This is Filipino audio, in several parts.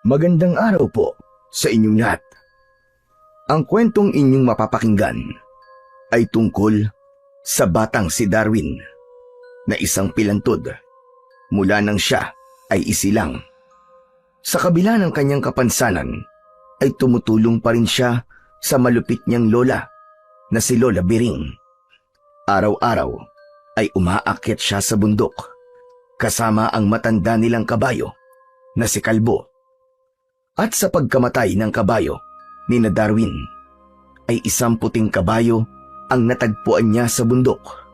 Magandang araw po sa inyong lahat. Ang kwentong inyong mapapakinggan ay tungkol sa batang si Darwin na isang pilantod mula nang siya ay isilang. Sa kabila ng kanyang kapansanan ay tumutulong pa rin siya sa malupit niyang lola na si Lola Biring. Araw-araw ay umaakyat siya sa bundok kasama ang matanda nilang kabayo na si Kalbo. At sa pagkamatay ng kabayo ni na Darwin, ay isang puting kabayo ang natagpuan niya sa bundok.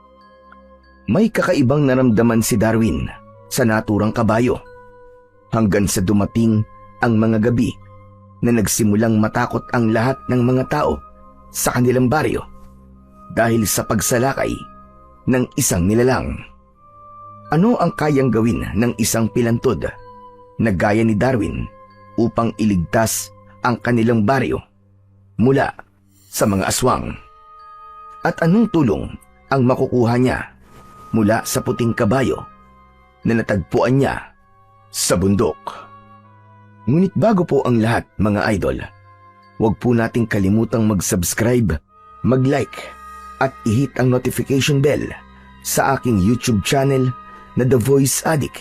May kakaibang naramdaman si Darwin sa naturang kabayo hanggang sa dumating ang mga gabi na nagsimulang matakot ang lahat ng mga tao sa kanilang baryo dahil sa pagsalakay ng isang nilalang. Ano ang kayang gawin ng isang pilantod na gaya ni Darwin upang iligtas ang kanilang baryo mula sa mga aswang? At anong tulong ang makukuha niya mula sa puting kabayo na natagpuan niya sa bundok? Ngunit bago po ang lahat, mga idol, huwag po nating kalimutang mag-subscribe, mag-like at i-hit ang notification bell sa aking YouTube channel na The Voice Addict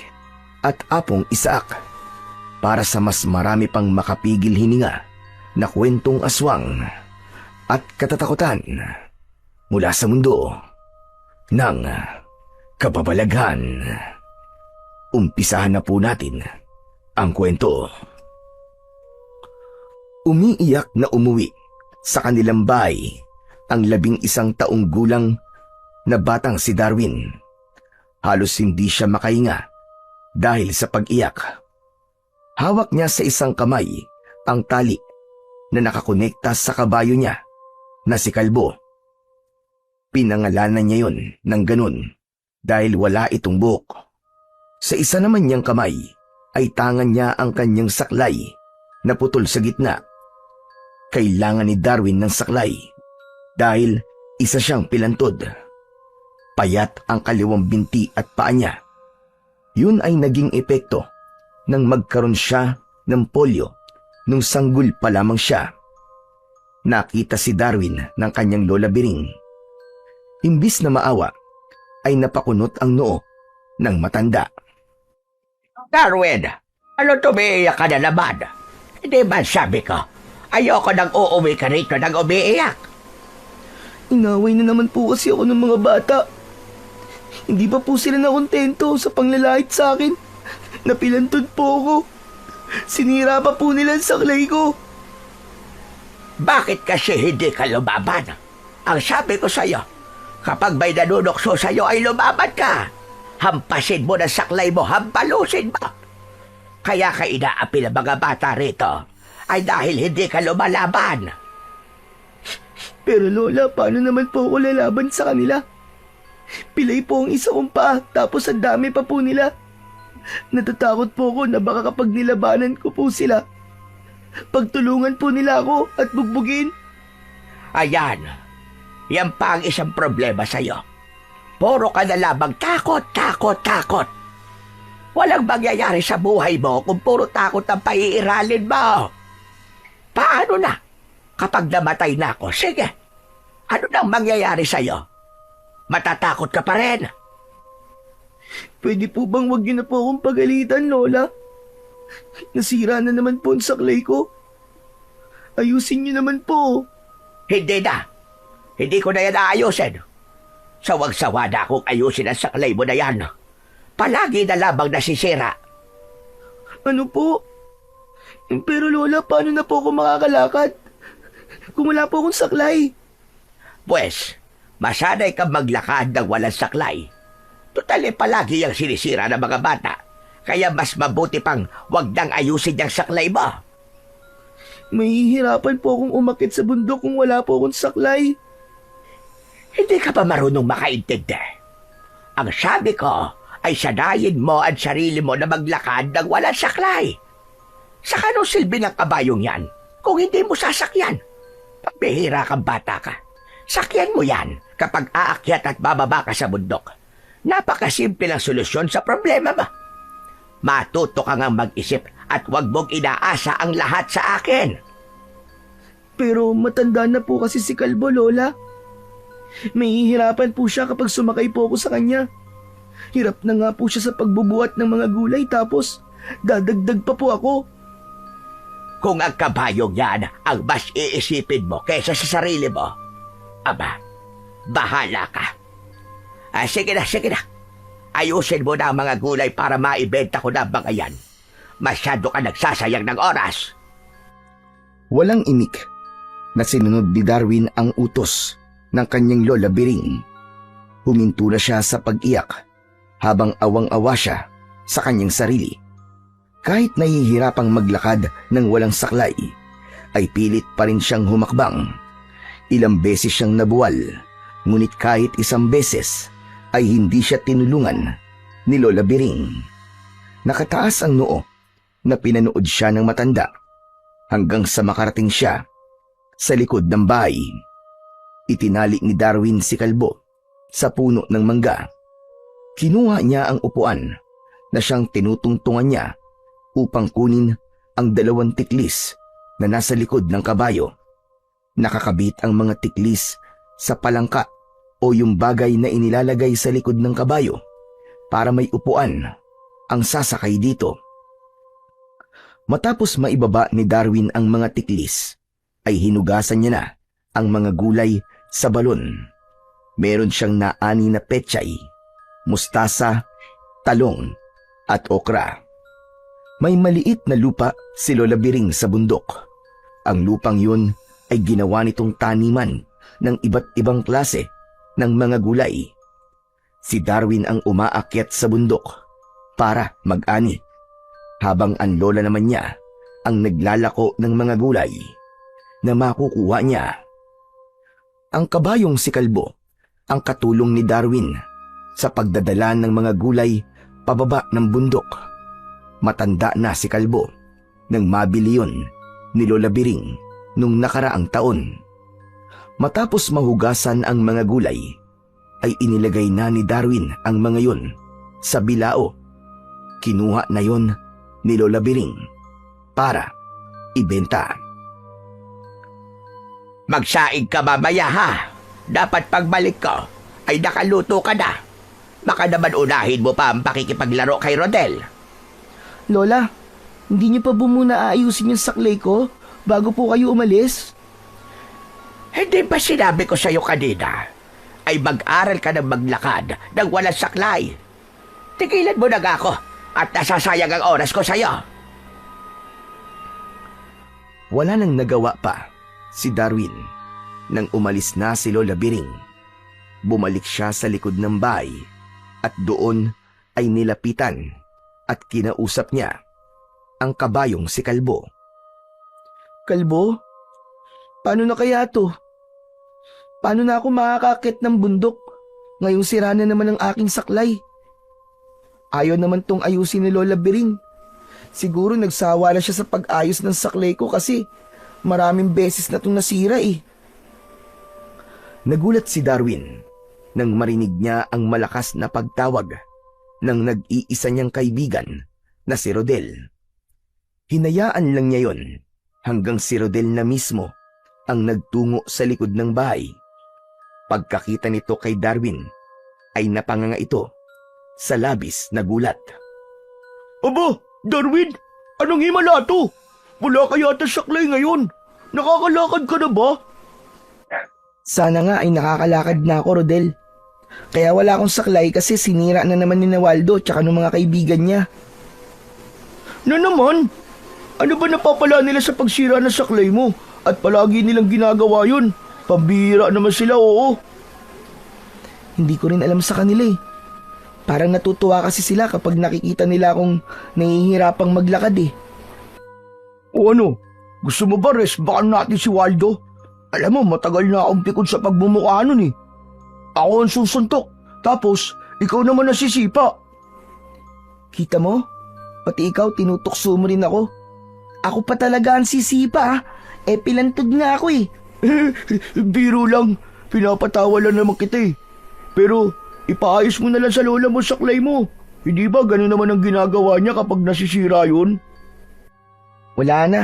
at Apong Isaak, para sa mas marami pang makapigil hininga na kwentong aswang at katatakutan mula sa mundo ng kababalaghan. Umpisahan na po natin ang kwento. Umiiyak na umuwi sa kanilang bahay ang 11 taong gulang na batang si Darwin. Halos hindi siya makahinga dahil sa pag-iyak. Hawak niya sa isang kamay ang tali na nakakonekta sa kabayo niya na si Kalbo. Pinangalanan niya yon ng ganun dahil wala itong buhok. Sa isa naman niyang kamay ay tangan niya ang kanyang saklay na putol sa gitna. Kailangan ni Darwin ng saklay dahil isa siyang pilantod. Payat ang kaliwang binti at paa niya. Yun ay naging epekto nang magkaroon siya ng polio nung sanggol pa lamang siya. Nakita si Darwin ng kanyang Lola Biring. Imbis na maawa, ay napakunot ang noo ng matanda. Darwin, ano tumiiyak ka na naman? Hindi ba sabi ko, ayoko nang uuwi ka rito nang umiiyak? Inaway na naman po kasi ako ng mga bata. Hindi pa po sila nakontento sa panglalait sa akin. Napilantod po ako. Sinira pa po nila ang saklay ko. Bakit kasi hindi ka lumaban? Ang sabi ko sa'yo, kapag may nanunokso sa'yo ay lumaban ka. Hampasin mo na saklay mo, hampalusin mo. Kaya ka inaapi ng mga bata rito ay dahil hindi ka lumalaban. Pero Lola, paano naman po ako lalaban sa kanila? Pilay po ang isa kong paa, tapos ang dami pa po nila. Natatakot po ako na baka kapag nilabanan ko po sila, pagtulungan po nila ako at bugbugin. Ayan, yan pa ang isang problema sa'yo. Puro ka na lamang takot, takot, takot. Walang mangyayari sa buhay mo kung puro takot ang paiiralin mo. Paano na? Kapag namatay na ako, sige. Ano nang mangyayari sa'yo? Matatakot ka pa rin. Pwede po bang wag niyo na po akong pagalitan, Lola? Nasira na naman po ang saklay ko. Ayusin niyo naman po. Hindi na. Hindi ko na yan aayusin. Sawag-sawa na akong ayusin ang saklay mo na yan. Palagi na lamang nasisira. Ano po? Pero Lola, paano na po ako makakalakad kung wala po akong saklay? Pwes, masanay kang maglakad ng walang saklay. Total palagi yung sinisira ng mga bata. Kaya mas mabuti pang wag nang ayusin yung saklay mo. Mahihirapan po akong umakit sa bundok kung wala po akong saklay. Hindi ka pa marunong makaintindi. Ang sabi ko ay sanayin mo ang sarili mo na maglakad ng walang saklay. Sa kanong silbi ng kabayong yan kung hindi mo sasakyan? Pambihira kang bata ka. Sakyan mo yan kapag aakyat at bababa ka sa bundok. Napakasimple ang solusyon sa problema mo. Matuto ka ngang mag-isip at huwag mong inaasa ang lahat sa akin. Pero matanda na po kasi si Kalbo, Lola. May hihirapan po siya kapag sumakay po ako sa kanya. Hirap na nga po siya sa pagbubuhat ng mga gulay tapos dadagdag pa po ako. Kung ang kabayong yan ang mas iisipin mo kaysa sa sarili mo, aba, bahala ka. Sige na, sige na. Ayusin mo na ang mga gulay para maibenta ko na ang mga yan. Masyado ka nagsasayang ng oras. Walang inik na sinunod ni Darwin ang utos ng kanyang lola Biring. Huminto na siya sa pag-iyak habang awang-awa siya sa kanyang sarili. Kahit nahihirapang maglakad ng walang saklay, ay pilit pa rin siyang humakbang. Ilang beses siyang nabuwal, ngunit kahit isang beses ay hindi siya tinulungan ni Lola Biring. Nakataas ang noo na pinanood siya ng matanda hanggang sa makarating siya sa likod ng bahay. Itinali ni Darwin si Kalbo sa puno ng mangga. Kinuha niya ang upuan na siyang tinutungtungan niya upang kunin ang 2 tiklis na nasa likod ng kabayo. Nakakabit ang mga tiklis sa palangka o yung bagay na inilalagay sa likod ng kabayo para may upuan ang sasakay dito. Matapos maibaba ni Darwin ang mga tiklis, ay hinugasan niya na ang mga gulay sa balon. Meron siyang naani na pechay, mustasa, talong at okra. May maliit na lupa si Lola Biring sa bundok. Ang lupang yun ay ginawa nitong taniman ng iba't ibang klase ng mga gulay. Si Darwin ang umaakyat sa bundok para mag-ani, habang ang lola naman niya ang naglalako ng mga gulay na makukuha niya. Ang kabayong si Kalbo ang katulong ni Darwin sa pagdadala ng mga gulay pababa ng bundok. Matanda na si Kalbo nang mabili yun ni Lola Biring nung nakaraang taon. Matapos mahugasan ang mga gulay, ay inilagay na ni Darwin ang mga yun sa bilao. Kinuha na yun ni Lola Biring para ibenta. Magsaing ka mamaya ha. Dapat pagbalik ko ay nakaluto ka na. Baka naman unahin mo pa ang pakikipaglaro kay Rodel. Lola, hindi niyo pa muna aayusin yung saklay ko bago po kayo umalis? Hindi ba sinabi ko sa'yo kanina ay mag-aral ka ng maglakad ng walang saklay? Tigilan mo na ako at nasasayang ang oras ko sa'yo. Wala nang nagawa pa si Darwin nang umalis na si Lola Biring. Bumalik siya sa likod ng bahay at doon ay nilapitan at kinausap niya ang kabayong si Kalbo. Kalbo, paano na kaya to? Paano na ako makakakit ng bundok? Ngayong sira na naman ang aking saklay. Ayaw naman tong ayusin ni Lola Biring. Siguro nagsawa na siya sa pag-ayos ng saklay ko kasi maraming beses na itong nasira eh. Nagulat si Darwin nang marinig niya ang malakas na pagtawag ng nag-iisa niyang kaibigan na si Rodel. Hinayaan lang niya yon hanggang si Rodel na mismo ang nagtungo sa likod ng bahay. Pagkakita nito kay Darwin, ay napanganga ito sa labis na gulat. Aba, Darwin, anong himala to? Wala ka yata saklay ngayon. Nakakalakad ka na ba? Sana nga ay nakakalakad na ako, Rodel. Kaya wala akong saklay kasi sinira na naman ni Waldo tsaka ng mga kaibigan niya. Na naman? Ano ba napapala nila sa pagsira ng saklay mo? At palagi nilang ginagawa yun. Pambihira naman sila, oo. Hindi ko rin alam sa kanila eh. Parang natutuwa kasi sila kapag nakikita nila akong nahihirapang maglakad eh. O ano? Gusto mo ba resbakan natin si Waldo? Alam mo, matagal na akong pikon sa pagbumukha nun eh. Ako ang susuntok, tapos ikaw naman nasisipa. Kita mo? Pati ikaw tinutukso mo rin ako. Ako pa talaga ang sisipa ah. Pilantod nga ako eh. Biro lang. Pinapatawa lang naman kita eh. Pero ipaayos mo na lang sa lola mo saklay mo. Hindi ba ganun naman ang ginagawa niya kapag nasisira yun? Wala na.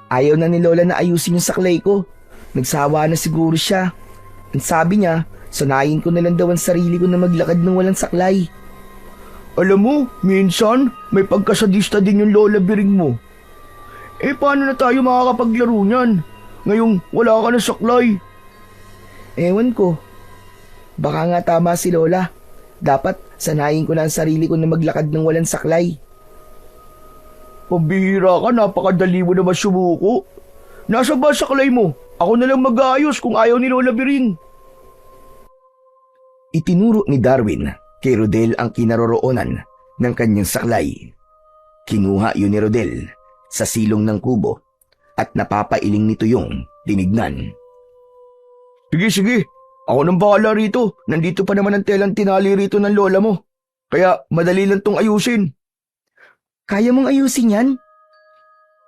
Ayaw na ni Lola na ayusin yung saklay ko. Nagsawa na siguro siya. Ang sabi niya, sanayin ko na lang daw ang sarili ko na maglakad ng walang saklay. Alam mo, minsan may pagkasadista din yung Lola Biring mo. Eh paano na tayo makakapaglaro niyan? Ngayong wala ka na saklay. Ewan ko. Baka nga tama si Lola. Dapat sanayin ko na ang sarili ko na maglakad ng walang saklay. Pambihira ka, napakadali mo naman sumuko. Nasa ba saklay mo? Ako na lang mag-aayos kung ayaw ni Lola Biring. Itinuro ni Darwin kay Rodel ang kinaroroonan ng kanyang saklay. Kinuha yun ni Rodel sa silong ng kubo at napapailing nito yung tinignan. Sige. Ako nang bahala rito. Nandito pa naman ang telang tinali rito ng lola mo. Kaya madali lang tong ayusin. Kaya mong ayusin yan?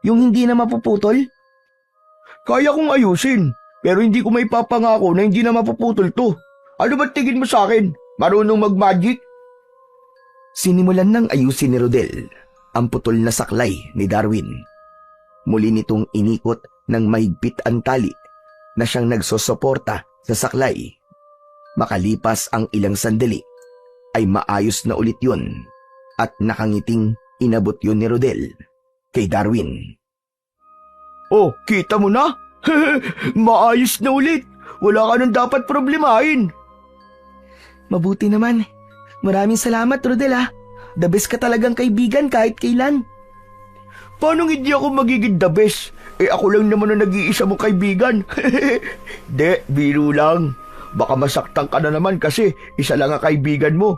Yung hindi na mapuputol? Kaya kong ayusin. Pero hindi ko may papangako na hindi na mapuputol to. Ano ba tingin mo sa akin? Marunong mag-magic? Sinimulan ng ayusin ni Rodel ang putol na saklay ni Darwin. Muli nitong inikot ng mahigpit ang tali na siyang nagsosuporta sa saklay. Makalipas ang ilang sandali, ay maayos na ulit yun at nakangiting inabot yun ni Rodel kay Darwin. Oh, kita mo na? Maayos na ulit. Wala ka nang dapat problemahin. Mabuti naman. Maraming salamat, Rodel ha. The best ka talagang kaibigan kahit kailan. Paano hindi ako magiging the best? Eh ako lang naman ang nag-iisa mong kaibigan. De, biro lang. Baka masaktan ka na naman kasi isa lang ang kaibigan mo.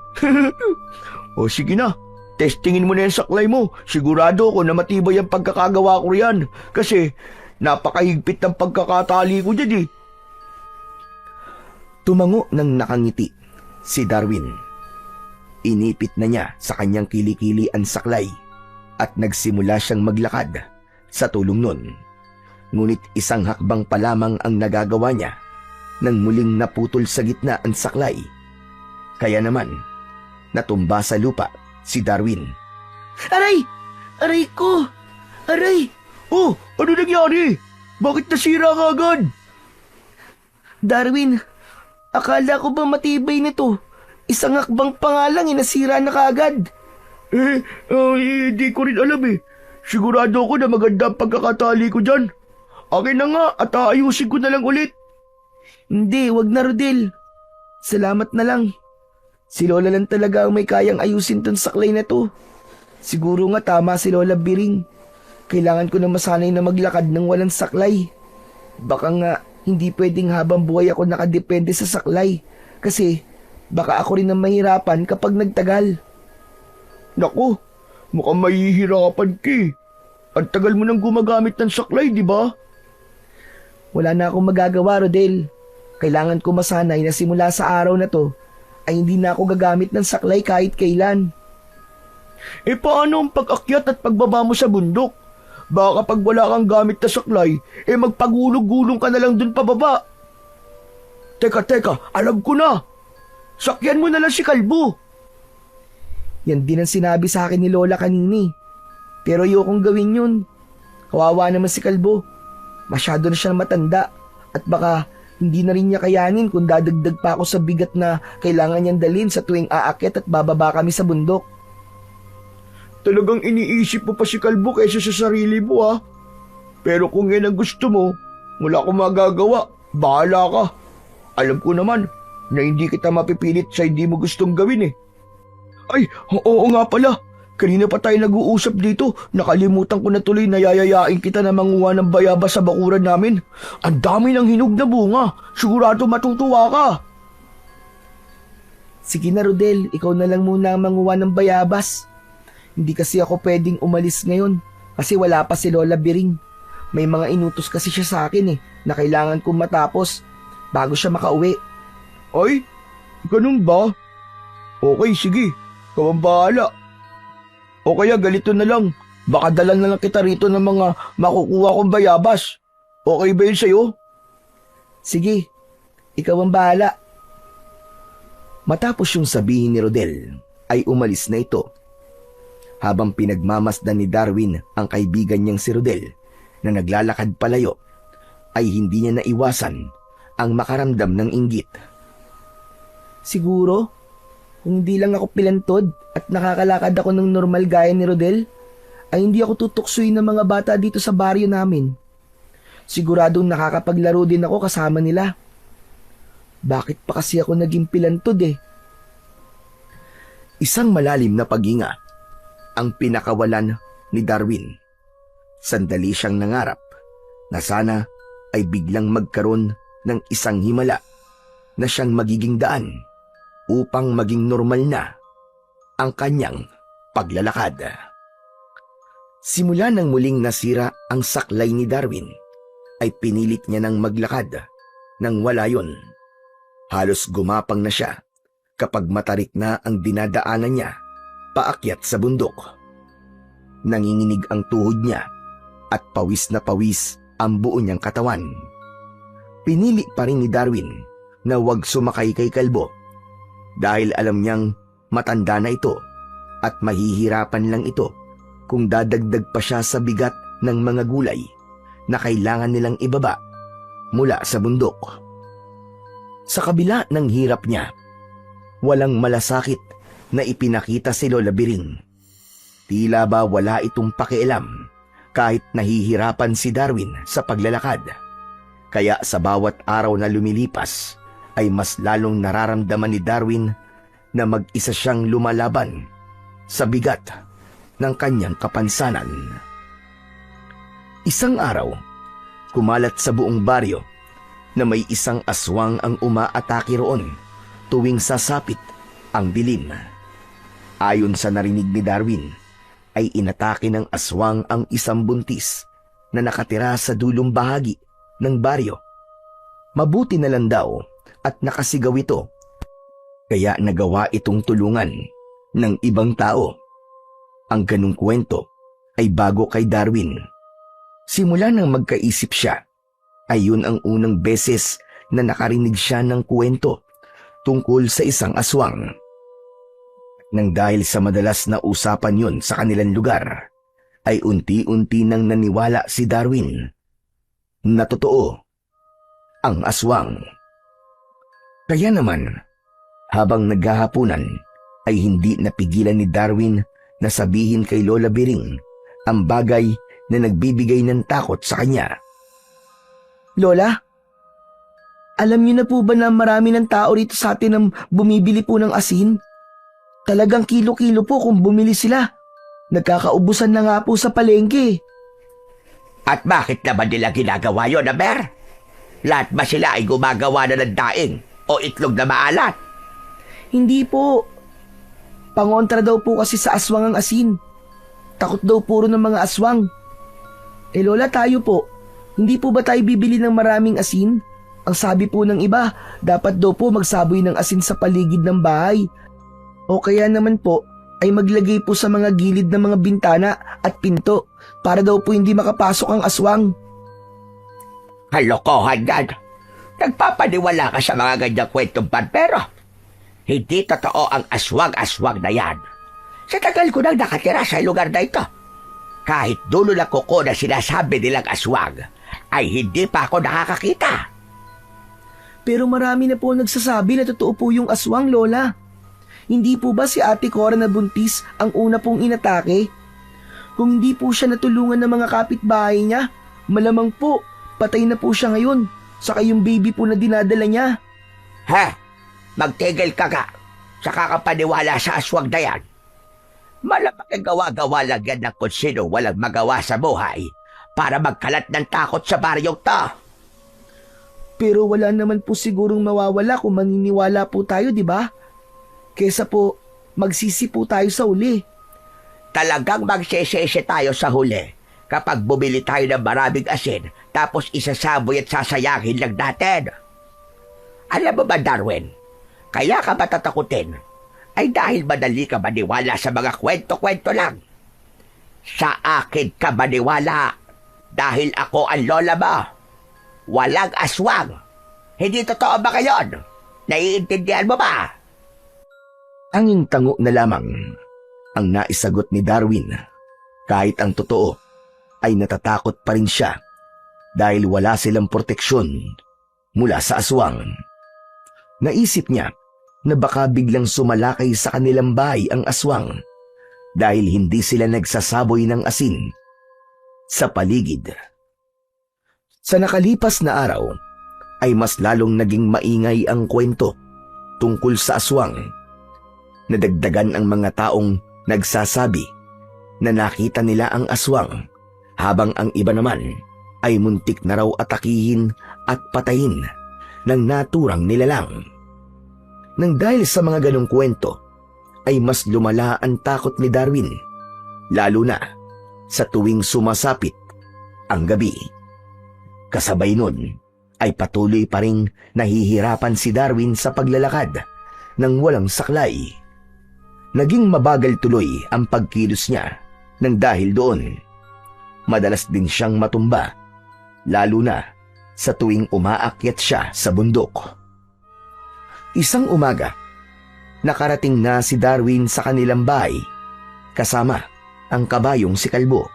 O sige na, testingin mo na yung saklay mo. Sigurado ako na matibay ang pagkakagawa ko riyan. Kasi napakahigpit ng pagkakatali ko dyan eh. Tumango ng nakangiti si Darwin. Inipit na niya sa kanyang kilikili ang saklay at nagsimula siyang maglakad sa tulong nun. Ngunit isang hakbang pa lamang ang nagagawa niya nang muling naputol sa gitna ang saklay. Kaya naman, natumba sa lupa si Darwin. Aray! Aray ko! Aray! Oh, ano nangyari? Bakit nasira ka agad? Darwin, akala ko ba matibay nito? Isang hakbang pa nga lang nasira na kaagad. Di ko rin alam eh. Sigurado ko na maganda ang pagkakatali ko dyan. Akin na nga at aayusin ko na lang ulit. Hindi, wag na Rodel. Salamat na lang. Si Lola lang talaga ang may kayang ayusin tong saklay na to. Siguro nga tama si Lola Biring. Kailangan ko na masanay na maglakad ng walang saklay. Baka nga hindi pwedeng habang buhay ako nakadepende sa saklay. Kasi baka ako rin ang mahirapan kapag nagtagal. Naku, mukhang mahihirapan ka eh. Ang tagal mo nang gumagamit ng saklay, di ba? Wala na akong magagawa, Rodel. Kailangan ko masanay na simula sa araw na to ay hindi na ako gagamit ng saklay kahit kailan. Eh paano ang pag-akyat at pagbaba mo sa bundok? Baka kapag wala kang gamit na saklay, eh magpagulog-gulong ka na lang dun pababa. Teka, alam ko na. Sakyan mo na lang si Kalbo. Yan din ang sinabi sa akin ni Lola kanini. Pero ayokong gawin yun. Kawawa naman si Kalbo. Masyado na siyang matanda at baka hindi na rin niya kayanin kung dadagdag pa ako sa bigat na kailangan niyang dalhin sa tuwing aakyat at bababa kami sa bundok. Talagang iniisip mo pa si Kalbo kaysa sa sarili mo ha. Pero kung yan ang gusto mo, wala akong magagawa. Bahala ka. Alam ko naman na hindi kita mapipilit sa hindi mo gustong gawin eh. Ay, oo nga pala. Kanina pa tayo nag-uusap dito. Nakalimutan ko na tuloy na yayayain kita na manguha ng bayabas sa bakuran namin. Ang dami ng hinog na bunga. Sigurado matutuwa ka. Sige na Rodel, ikaw na lang muna ang manguha ng bayabas. Hindi kasi ako pwedeng umalis ngayon kasi wala pa si Lola Biring. May mga inutos kasi siya sa akin na kailangan kong matapos bago siya makauwi. Ay, ganun ba? Okay, sige. Ikaw ang bahala. O kaya galito na lang. Baka dalan na lang kita rito ng mga makukuha kong bayabas. Okay ba yun sa'yo? Sige, ikaw ang bahala. Matapos yung sabihin ni Rodel, ay umalis na ito Habang pinagmamasdan ni Darwin ang kaibigan niyang si Rodel na naglalakad palayo, ay hindi niya naiwasan ang makaramdam ng inggit. Siguro, kung hindi lang ako pilantod at nakakalakad ako ng normal gaya ni Rodel, ay hindi ako tutuksoy ng mga bata dito sa baryo namin. Siguradong nakakapaglaro din ako kasama nila. Bakit pa kasi ako naging pilantod eh? Isang malalim na paghinga ang pinakawalan ni Darwin. Sandali siyang nangarap na sana ay biglang magkaroon ng isang himala na siyang magiging daan upang maging normal na ang kanyang paglalakad. Simula nang muling nasira ang saklay ni Darwin, ay pinilit niya nang maglakad nang wala yun. Halos gumapang na siya kapag matarik na ang dinadaanan niya paakyat sa bundok. Nanginginig ang tuhod niya at pawis na pawis ang buo niyang katawan. Pinili pa rin ni Darwin na huwag sumakay kay kalbo dahil alam niyang matanda na ito at mahihirapan lang ito kung dadagdag pa siya sa bigat ng mga gulay na kailangan nilang ibaba mula sa bundok. Sa kabila ng hirap niya, walang malasakit na ipinakita si Lola Biring. Tila ba wala itong pakialam kahit nahihirapan si Darwin sa paglalakad. Kaya sa bawat araw na lumilipas ay mas lalong nararamdaman ni Darwin na mag-isa siyang lumalaban sa bigat ng kanyang kapansanan. Isang araw, kumalat sa buong baryo na may isang aswang ang umaatake roon tuwing sasapit ang dilim. Ayon sa narinig ni Darwin, ay inatake ng aswang ang isang buntis na nakatira sa dulong bahagi ng baryo. Mabuti na lang daw at nakasigaw ito, kaya nagawa itong tulungan ng ibang tao. Ang ganung kwento ay bago kay Darwin. Simula nang magkaisip siya, ay yun ang unang beses na nakarinig siya ng kwento tungkol sa isang aswang. Nang dahil sa madalas na usapan yun sa kanilang lugar, ay unti-unti nang naniwala si Darwin na totoo ang aswang. Kaya naman, habang naghahapunan, ay hindi napigilan ni Darwin na sabihin kay Lola Biring ang bagay na nagbibigay ng takot sa kanya. Lola, alam niyo na po ba na marami ng tao rito sa atin ang bumibili po ng asin? Talagang kilo-kilo po kung bumili sila. Nagkakaubusan na nga po sa palengke. At bakit naman nila ginagawa yun, Aber? Lahat ba sila ay gumagawa na ng daing o itlog na maalat? Hindi po. Pangontra daw po kasi sa aswang ang asin. Takot daw puro ng mga aswang. Eh Lola, tayo po. Hindi po ba tayo bibili ng maraming asin? Ang sabi po ng iba, dapat daw po magsaboy ng asin sa paligid ng bahay. O kaya naman po, ay maglagay po sa mga gilid ng mga bintana at pinto para daw po hindi makapasok ang aswang. Kalokohan yan. Nagpapaniwala ka sa mga ganyang kwentong barbero. Hindi totoo ang aswang-aswang na yan. Sa tagal ko nang nakatira sa lugar na ito, kahit dulo ng kuko na sinasabi nilang aswang, ay hindi pa ako nakakakita. Pero marami na po nagsasabi na totoo po yung aswang, Lola. Hindi po ba si Ate Cora na buntis ang una pong inatake? Kung hindi po siya natulungan ng mga kapitbahay niya, malamang po, patay na po siya ngayon. Saka yung baby po na dinadala niya. Ha? Magtigil ka ka sa kakapaniwala sa aswang na yan. Malamang ang gawa-gawa lang yan ng kung sino walang magawa sa buhay para magkalat ng takot sa baryong to. Pero wala naman po sigurong mawawala kung maniniwala po tayo, di ba? Kesa po, magsisi po tayo sa uli. Talagang magsisisi tayo sa huli kapag bumili tayo ng maraming asin tapos isasaboy at sasayangin lang natin. Alam mo ba, Darwin, kaya ka matatakutin ay dahil madali ka maniwala sa mga kwento-kwento lang. Sa akin ka maniwala dahil ako ang lola mo. Walang aswang. Hindi totoo ba kayon? Naiintindihan mo ba? Anging tango na lamang ang naisagot ni Darwin. Kahit ang totoo ay natatakot pa rin siya dahil wala silang proteksyon mula sa aswang. Naisip niya na baka biglang sumalakay sa kanilang bahay ang aswang dahil hindi sila nagsasaboy ng asin sa paligid. Sa nakalipas na araw ay mas lalong naging maingay ang kwento tungkol sa aswang. Nadagdagan ang mga taong nagsasabi na nakita nila ang aswang habang ang iba naman ay muntik na raw atakihin at patayin ng naturang nilalang. Nang dahil sa mga ganong kwento ay mas lumala ang takot ni Darwin, lalo na sa tuwing sumasapit ang gabi. Kasabay nun ay patuloy pa ring nahihirapan si Darwin sa paglalakad nang walang saklay. Naging mabagal tuloy ang pagkilos niya nang dahil doon. Madalas din siyang matumba, lalo na sa tuwing umaakyat siya sa bundok. Isang umaga, nakarating na si Darwin sa kanilang bahay kasama ang kabayong si Kalbo.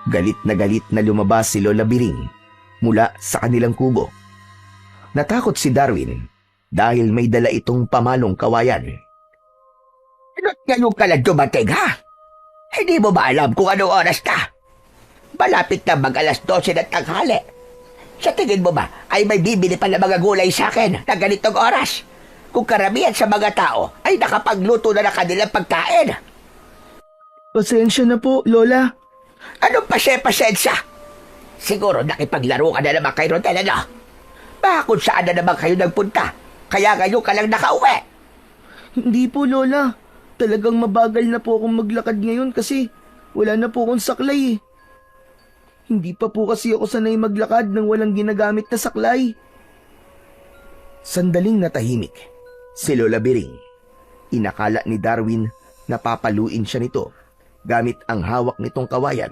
Galit na lumabas si Lola Biring mula sa kanilang kubo. Natakot si Darwin dahil may dala itong pamalong kawayan. Ano't ngayon ka lang dumating, ha? Hindi mo ba alam kung anong oras ka? Malapit na mag-alas 12 ng tanghali. Sa tingin mo ba ay may bibili pa ng mga gulay sa akin na ganitong oras? Kung karamihan sa mga tao ay nakapagluto na ng kanilang pagkain. Pasensya na po, Lola. Anong pasensya? Siguro nakipaglaro ka na naman kay Rodel, ano? Baka kung saan na naman kayo nagpunta, kaya ngayon ka lang nakauwi. Hindi po, Lola. Talagang mabagal na po akong maglakad ngayon kasi wala na po akong saklay. Hindi pa po kasi ako sanay maglakad nang walang ginagamit na saklay. Sandaling natahimik si Lola Biring. Inakala ni Darwin na papaluin siya nito gamit ang hawak nitong kawayan.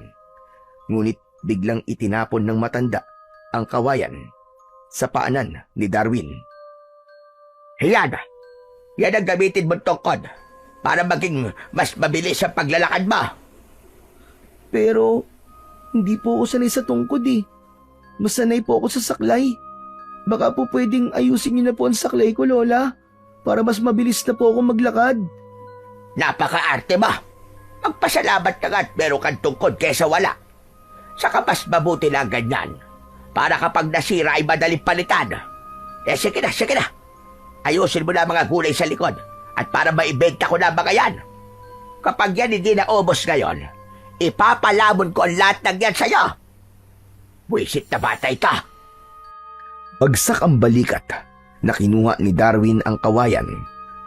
Ngunit biglang itinapon ng matanda ang kawayan sa paanan ni Darwin. Yan ang gamitin mong tungkod para maging mas mabilis ang paglalakad mo. Pero hindi po ako sanay sa tungkod eh. Mas sanay po ako sa saklay. Baka po pwedeng ayusin niyo na po ang saklay ko, Lola, para mas mabilis na po ako maglakad. Napaka-arte mo. Magpasalamat ka nga at meron kang tungkod kesa wala. Saka mas mabuti na ganyan para kapag nasira ay madaling palitan. Sige na. Ayusin mo na mga gulay sa likod at para maibenta ko na mga yan. Kapag yan hindi na ubos ngayon, ipapalamon ko ang lahat ng yan sa'yo. Buisit na bata ito. Bagsak ang balikat na kinuha ni Darwin ang kawayan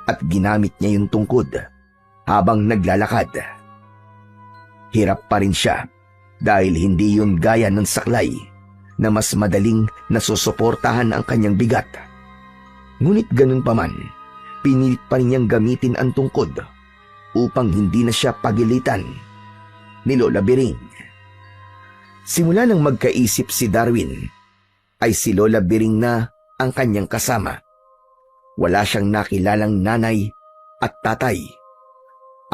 at ginamit niya yung tungkod habang naglalakad. Hirap pa rin siya dahil hindi yun gaya ng saklay na mas madaling nasusuportahan ang kanyang bigat. Ngunit ganun pa man, pinilit pa rin niyang gamitin ang tungkod upang hindi na siya pagilitan ni Lola Biring. Simula nang magkaisip si Darwin, ay si Lola Biring na ang kanyang kasama. Wala siyang nakilalang nanay at tatay.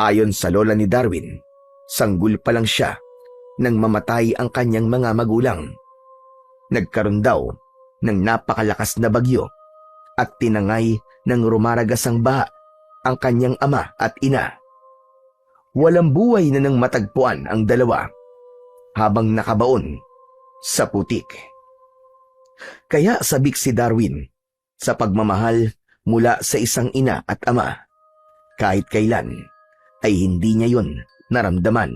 Ayon sa lola ni Darwin, sanggol pa lang siya nang mamatay ang kanyang mga magulang. Nagkaroon daw ng napakalakas na bagyo at tinangay ng rumaragas ang baha ang kanyang ama at ina. Walang buhay na nang matagpuan ang dalawa habang nakabaon sa putik. Kaya sabik si Darwin sa pagmamahal mula sa isang ina at ama. Kahit kailan ay hindi niya yon naramdaman.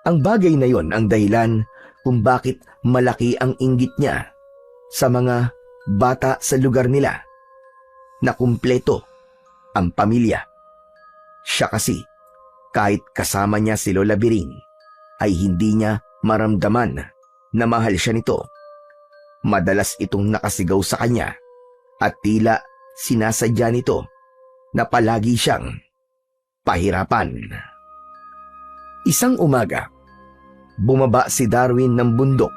Ang bagay na yon ang dahilan kung bakit malaki ang inggit niya sa mga bata sa lugar nila na kumpleto ang pamilya. Siya kasi, kahit kasama niya si Lola Biring, ay hindi niya maramdaman na mahal siya nito. Madalas itong nakasigaw sa kanya at tila sinasadya nito na palagi siyang pahirapan. Isang umaga, bumaba si Darwin ng bundok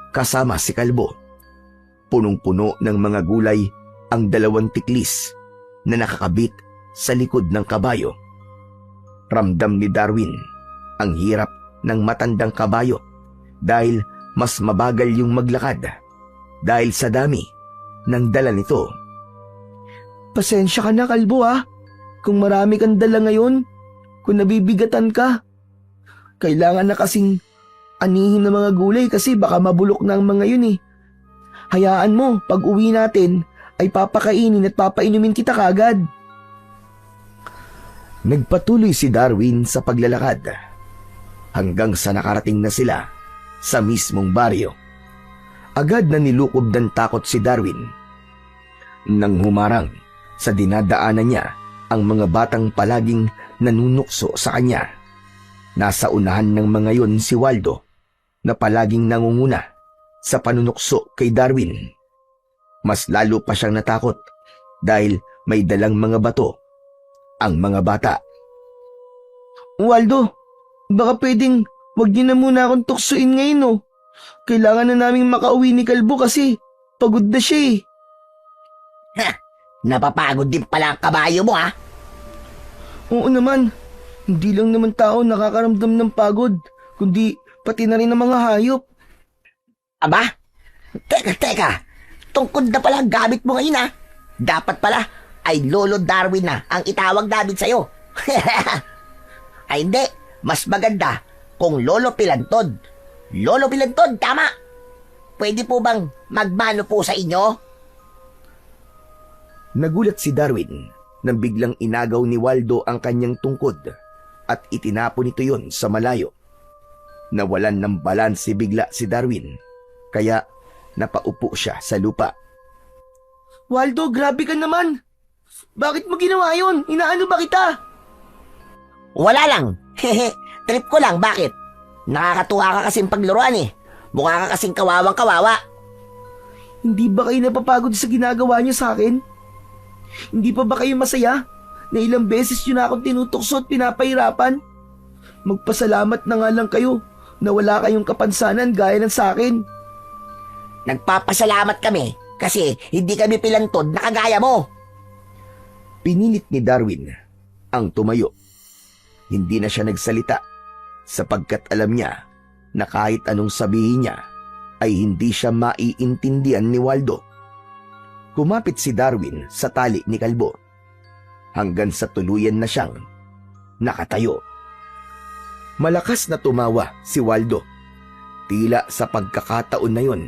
kasama si Kalbo. Punong-puno ng mga gulay ang 2 tiklis na nakakabit sa likod ng kabayo. Ramdam ni Darwin ang hirap ng matandang kabayo dahil mas mabagal yung maglakad dahil sa dami ng dala nito. Pasensya ka na, kalbo ha. Kung marami kang dala ngayon, kung nabibigatan ka. Kailangan na kasing anihin ng mga gulay kasi baka mabulok na ang mga yun eh. Hayaan mo, pag uwi natin, ay papakainin at papainumin kita kagad. Nagpatuloy si Darwin sa paglalakad hanggang sa nakarating na sila sa mismong baryo. Agad na nilukob ng takot si Darwin nang humarang sa dinadaanan niya ang mga batang palaging nanunukso sa kanya. Nasa unahan ng mga yon si Waldo na palaging nangunguna sa panunukso kay Darwin. Mas lalo pa siyang natakot dahil may dalang mga bato ang mga bata. Waldo, baka pwedeng wag niyo na muna akong tuksuin ngayon oh. Kailangan na naming makauwi ni Kalbo kasi pagod na siya eh. Ha! Napapagod din pala ang kabayo mo ha? Oo naman, hindi lang naman tao nakakaramdam ng pagod, kundi pati na rin ng mga hayop. Aba? Teka. Tungkod na pala ang gamit mo ngayon ha? Dapat pala ay Lolo Darwin na ang itawag namin sa'yo. Ay hindi, mas maganda kung Lolo Pilantod. Lolo Pilantod, tama! Pwede po bang magmano po sa inyo? Nagulat si Darwin nang biglang inagaw ni Waldo ang kanyang tungkod at itinapon ito yon sa malayo. Nawalan ng balanse bigla si Darwin kaya napaupo siya sa lupa. Waldo, grabe ka naman! Bakit mo ginawa yun? Inaano ba kita? Wala lang. Trip ko lang, bakit? Nakakatuwa ka kasing paglaruan eh. Mukha ka kasing kawawang kawawa. Hindi ba kayo napapagod sa ginagawa niyo sa akin? Hindi pa ba kayo masaya na ilang beses yun na akong tinutokso at pinapahirapan? Magpasalamat na nga lang kayo na wala kayong kapansanan gaya ng sa akin. Nagpapasalamat kami kasi hindi kami pilantod na kagaya mo. Pinilit ni Darwin ang tumayo. Hindi na siya nagsalita sapagkat alam niya na kahit anong sabihin niya ay hindi siya maiintindihan ni Waldo. Kumapit si Darwin sa tali ni Kalbo hanggang sa tuluyan na siyang nakatayo. Malakas na tumawa si Waldo. Tila sa pagkakataon na yon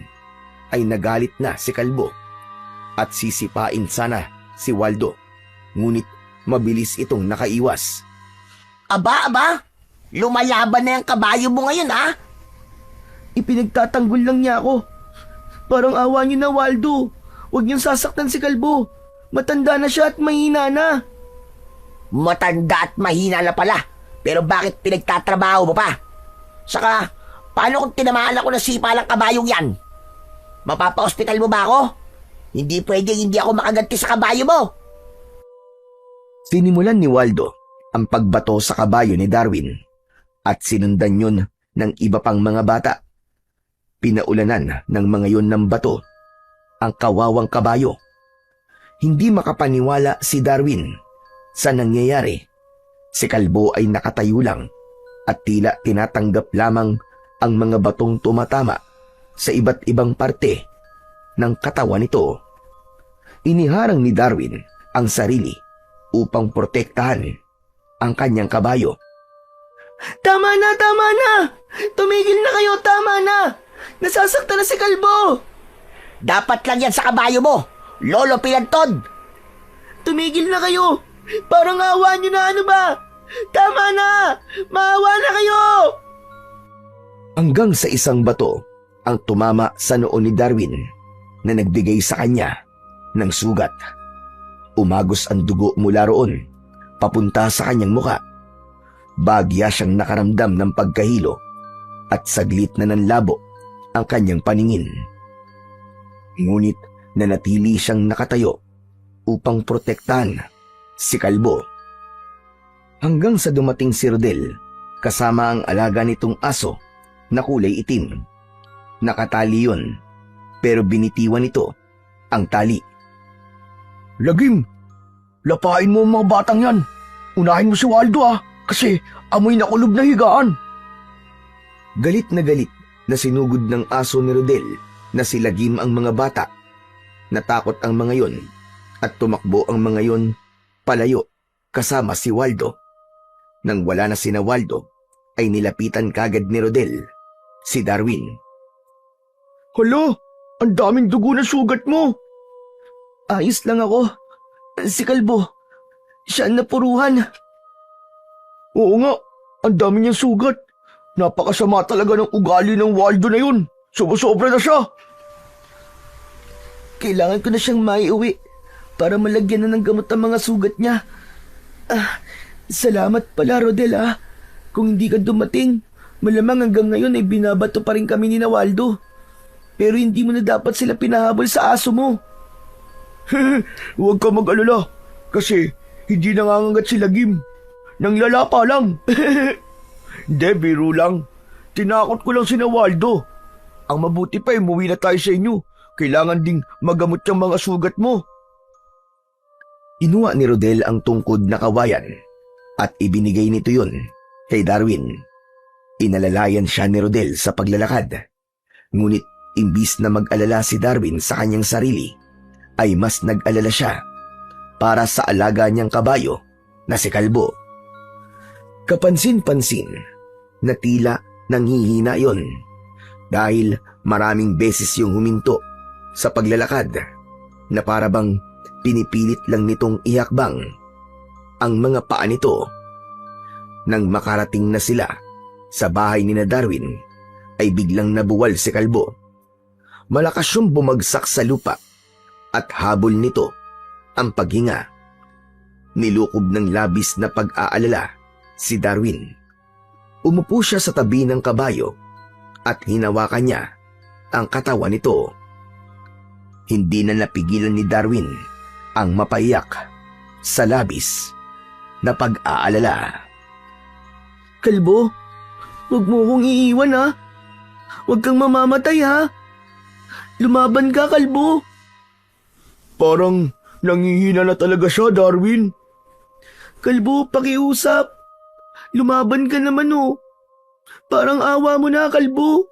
ay nagalit na si Kalbo at sisipain sana si Waldo. Ngunit mabilis itong nakaiwas. Aba! Lumalaban na yung kabayo mo ngayon ha? Ipinagtatanggol lang niya ako. Parang awa niyo na, Waldo. Huwag niyong sasaktan si Kalbo. Matanda na siya at mahina na. Matanda at mahina na pala. Pero bakit pinagtatrabaho mo pa? Saka, paano kung tinamaan ako ng sipa ng kabayong yan? Mapapa-hospital mo ba ako? Hindi pwedeng hindi ako makaganti sa kabayo mo. Sinimulan ni Waldo ang pagbato sa kabayo ni Darwin at sinundan yun ng iba pang mga bata. Pinaulanan ng mga yun ng bato ang kawawang kabayo. Hindi makapaniwala si Darwin sa nangyayari. Si Kalbo ay nakatayo lang at tila tinatanggap lamang ang mga batong tumatama sa iba't ibang parte ng katawan nito. Iniharang ni Darwin ang sarili upang protektahan ang kanyang kabayo. Tama na! Tumigil na kayo! Tama na! Nasasaktan na si Kalbo! Dapat lang yan sa kabayo mo, Lolo Pilantod! Tumigil na kayo! Parang awa niyo na, ano ba? Tama na! Maawa na kayo! Hanggang sa isang bato ang tumama sa noo ni Darwin na nagbigay sa kanya ng sugat. Umagos ang dugo mula roon, papunta sa kanyang muka. Bagya siyang nakaramdam ng pagkahilo at saglit na nanlabo ang kanyang paningin. Ngunit nanatili siyang nakatayo upang protektahan si Kalbo. Hanggang sa dumating si Rodel kasama ang alaga nitong aso na kulay itim. Nakatali yun pero binitiwan nito ang tali. Lagim! Lapain mo ang mga batang yan! Unahin mo si Waldo ah! kasi amoy na kulob na higaan. Galit na sinugod ng aso ni Rodel na si Lagim ang mga bata. Natakot ang mga yon at tumakbo ang mga yon palayo kasama si Waldo. Nang wala na sina Waldo, ay nilapitan kagad ni Rodel si Darwin. Hala, ang daming dugo na sugat mo. Ayos lang ako. Si Kalbo, siya ang napuruhan. Oo nga, ang dami niyang sugat. Napakasama talaga ng ugali ng Waldo na yun. Sumusobra na siya. Kailangan ko na siyang maiuwi para malagyan na ng gamot ang mga sugat niya. Salamat pala, Rodel ah. Kung hindi ka dumating, malamang hanggang ngayon ay binabato pa rin kami ni Waldo. Pero hindi mo na dapat sila pinahabol sa aso mo. Huwag ka mag-alala kasi hindi nangangagat si Lagim. Nanglala pa lang. Hindi, biro lang. Tinakot ko lang si Waldo. Ang mabuti pa umuwi na tayo sa inyo. Kailangan ding magamot yung mga sugat mo. Inuwa ni Rodel ang tungkod na kawayan at ibinigay nito yun kay Darwin. Inalalayan siya ni Rodel sa paglalakad. Ngunit imbis na mag-alala si Darwin sa kanyang sarili, ay mas nag-alala siya para sa alaga niyang kabayo na si Kalbo. Kapansin-pansin na tila nanghihina yon dahil maraming beses yung huminto sa paglalakad na parabang pinipilit lang nitong ihakbang ang mga paa nito. Nang makarating na sila sa bahay ni Darwin, ay biglang nabuwal si Kalbo. Malakas yung bumagsak sa lupa at habol nito ang paghinga. Nilukob ng labis na pag-aalala si Darwin. Umupo siya sa tabi ng kabayo at hinawakan niya ang katawan nito. Hindi na napigilan ni Darwin ang mapaiyak sa labis na pag-aalala. Kalbo, huwag mo kong iiwan ha. Huwag kang mamamatay ha. Lumaban ka, Kalbo. Parang nangihina na talaga siya, Darwin. Kalbo, pakiusap. Lumaban ka naman oh. Parang awa mo na, Kalbo.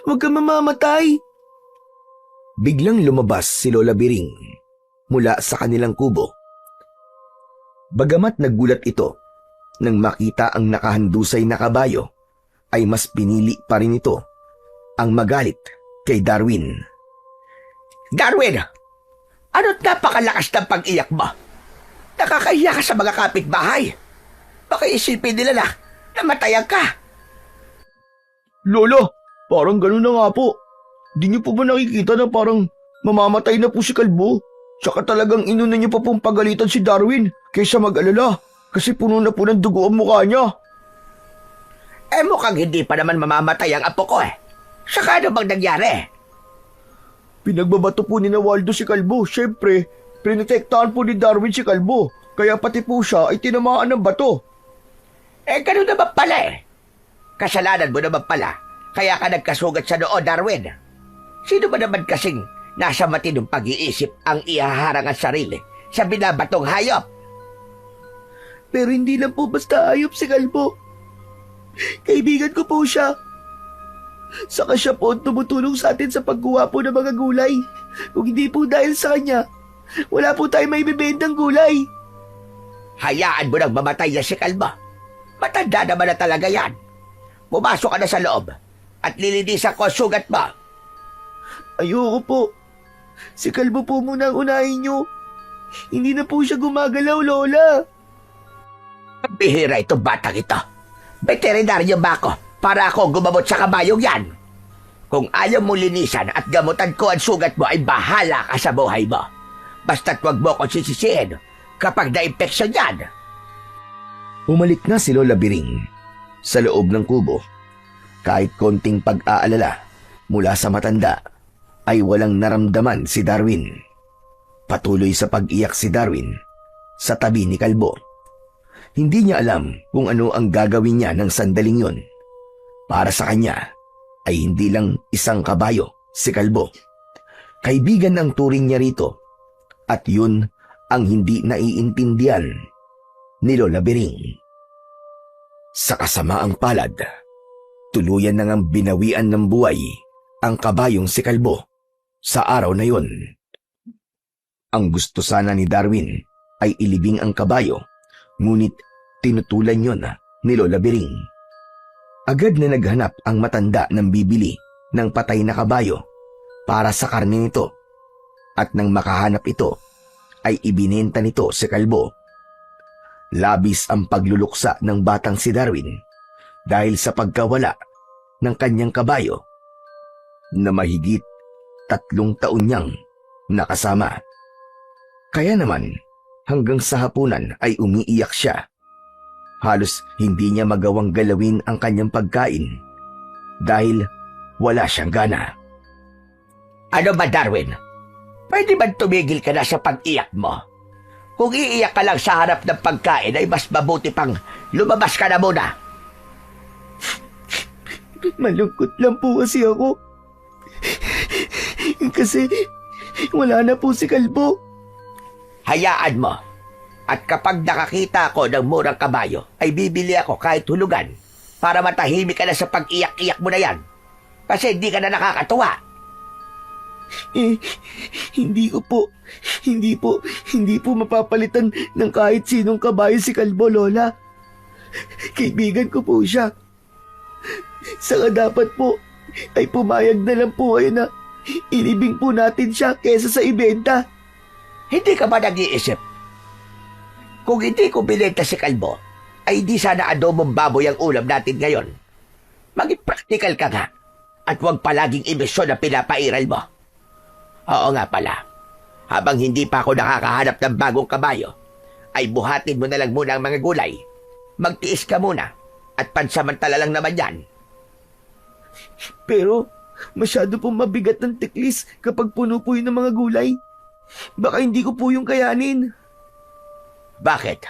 Huwag kang mamamatay. Biglang lumabas si Lola Biring mula sa kanilang kubo. Bagamat nagulat ito nang makita ang nakahandusay na kabayo, ay mas pinili pa rin ito ang magalit kay Darwin. Darwin! Ano't napakalakas ng pag-iyak mo? Nakakahiya ka sa mga kapitbahay. Baka isipin nila na namatayan ka. Lola, parang ganun na nga po. Di niyo po ba nakikita na parang mamamatay na po si Kalbo? Tsaka talagang inuna niyo pa pong pagalitan si Darwin kaysa mag-alala kasi puno na po ng dugo ang mukha niya. Eh mukhang hindi pa naman mamamatay ang apo ko eh. Saka ano bang nangyari? Pinagbabato po ni Waldo si Kalbo. Siyempre, pinotektahan po ni Darwin si Kalbo. Kaya pati po siya ay tinamaan ng bato. Eh ganun naman pala eh. Kasalanan mo naman pala. Kaya ka nagkasugat sa noo, Darwin. Sino ba naman kasing nasa matinong pag-iisip ang ihaharang ang sarili sa binabatong hayop? Pero hindi lang po basta hayop si Kalbo. Kaibigan ko po siya. Saka siya po ang tumutulong sa atin sa pagkuha po ng mga gulay. Kung hindi po dahil sa kanya, wala po tayong may bibendang gulay. Hayaan mo nang mamatay na si Kalbo. Matanda naman na talaga yan. Pumasok ka na sa loob at lilinisan ko ang sugat mo. Ayoko po. Si Kalbo po muna ang unahin niyo. Hindi na po siya gumagalaw, Lola. Bihira itong batang ito. Veterinaryo ba ako para ako gumamot sa kabayong yan? Kung ayaw mo linisan at gamutan ko ang sugat mo ay bahala ka sa buhay mo. Basta't wag mo akong sisisihin kapag na-infection yan. Umalik na si Lola Biring sa loob ng kubo. Kahit konting pag-aalala mula sa matanda ay walang naramdaman si Darwin. Patuloy sa pag-iyak si Darwin sa tabi ni Kalbo. Hindi niya alam kung ano ang gagawin niya ng sandaling yon. Para sa kanya ay hindi lang isang kabayo si Kalbo. Kaibigan ang turing niya rito at yun ang hindi naiintindihan ni Lola Biring. Sa kasamaang palad, tuluyan na ngang binawian ng buhay ang kabayong si Kalbo sa araw na yon. Ang gusto sana ni Darwin ay ilibing ang kabayo, ngunit tinutulan yon ni Lola Biring. Agad na naghanap ang matanda ng bibili ng patay na kabayo para sa karne nito, at nang makahanap ito ay ibinenta nito si Kalbo. Labis ang pagluluksa ng batang si Darwin dahil sa pagkawala ng kanyang kabayo na mahigit 3 taon niyang nakasama. Kaya naman hanggang sa hapunan ay umiiyak siya. Halos hindi niya magawang galawin ang kanyang pagkain dahil wala siyang gana. Ano ba, Darwin? Pwede ba tumigil ka na sa pag-iyak mo? Kung iiyak ka lang sa harap ng pagkain ay mas mabuti pang lumabas ka na muna. Malungkot lang po kasi ako. Kasi wala na po si Kalbo. Hayaan mo. At kapag nakakita ako ng murang kabayo, ay bibili ako kahit hulugan para matahimik ka na sa pag-iyak-iyak mo na yan. Kasi hindi ka na nakakatuwa. Hindi po mapapalitan ng kahit sinong kabayo si Kalbo, Lola. Kaibigan ko po siya. Saka dapat po ay pumayag na lang po kayo na ilibing po natin siya kesa sa ibenta. Hindi ka ba nag-iisip? Kung hindi ko binenta si Kalbo, ay di sana adobong baboy ang ulam natin ngayon. Maging practical ka nga at huwag palaging imbesyon na pinapairal mo. Oo nga pala, habang hindi pa ako nakakahanap ng bagong kabayo, ay buhatin mo na lang muna ang mga gulay. Magtiis ka muna at pansamantala lang naman yan. Pero masyado pong mabigat ng tiklis kapag puno po yun ng mga gulay. Baka hindi ko po yung kayanin. Bakit?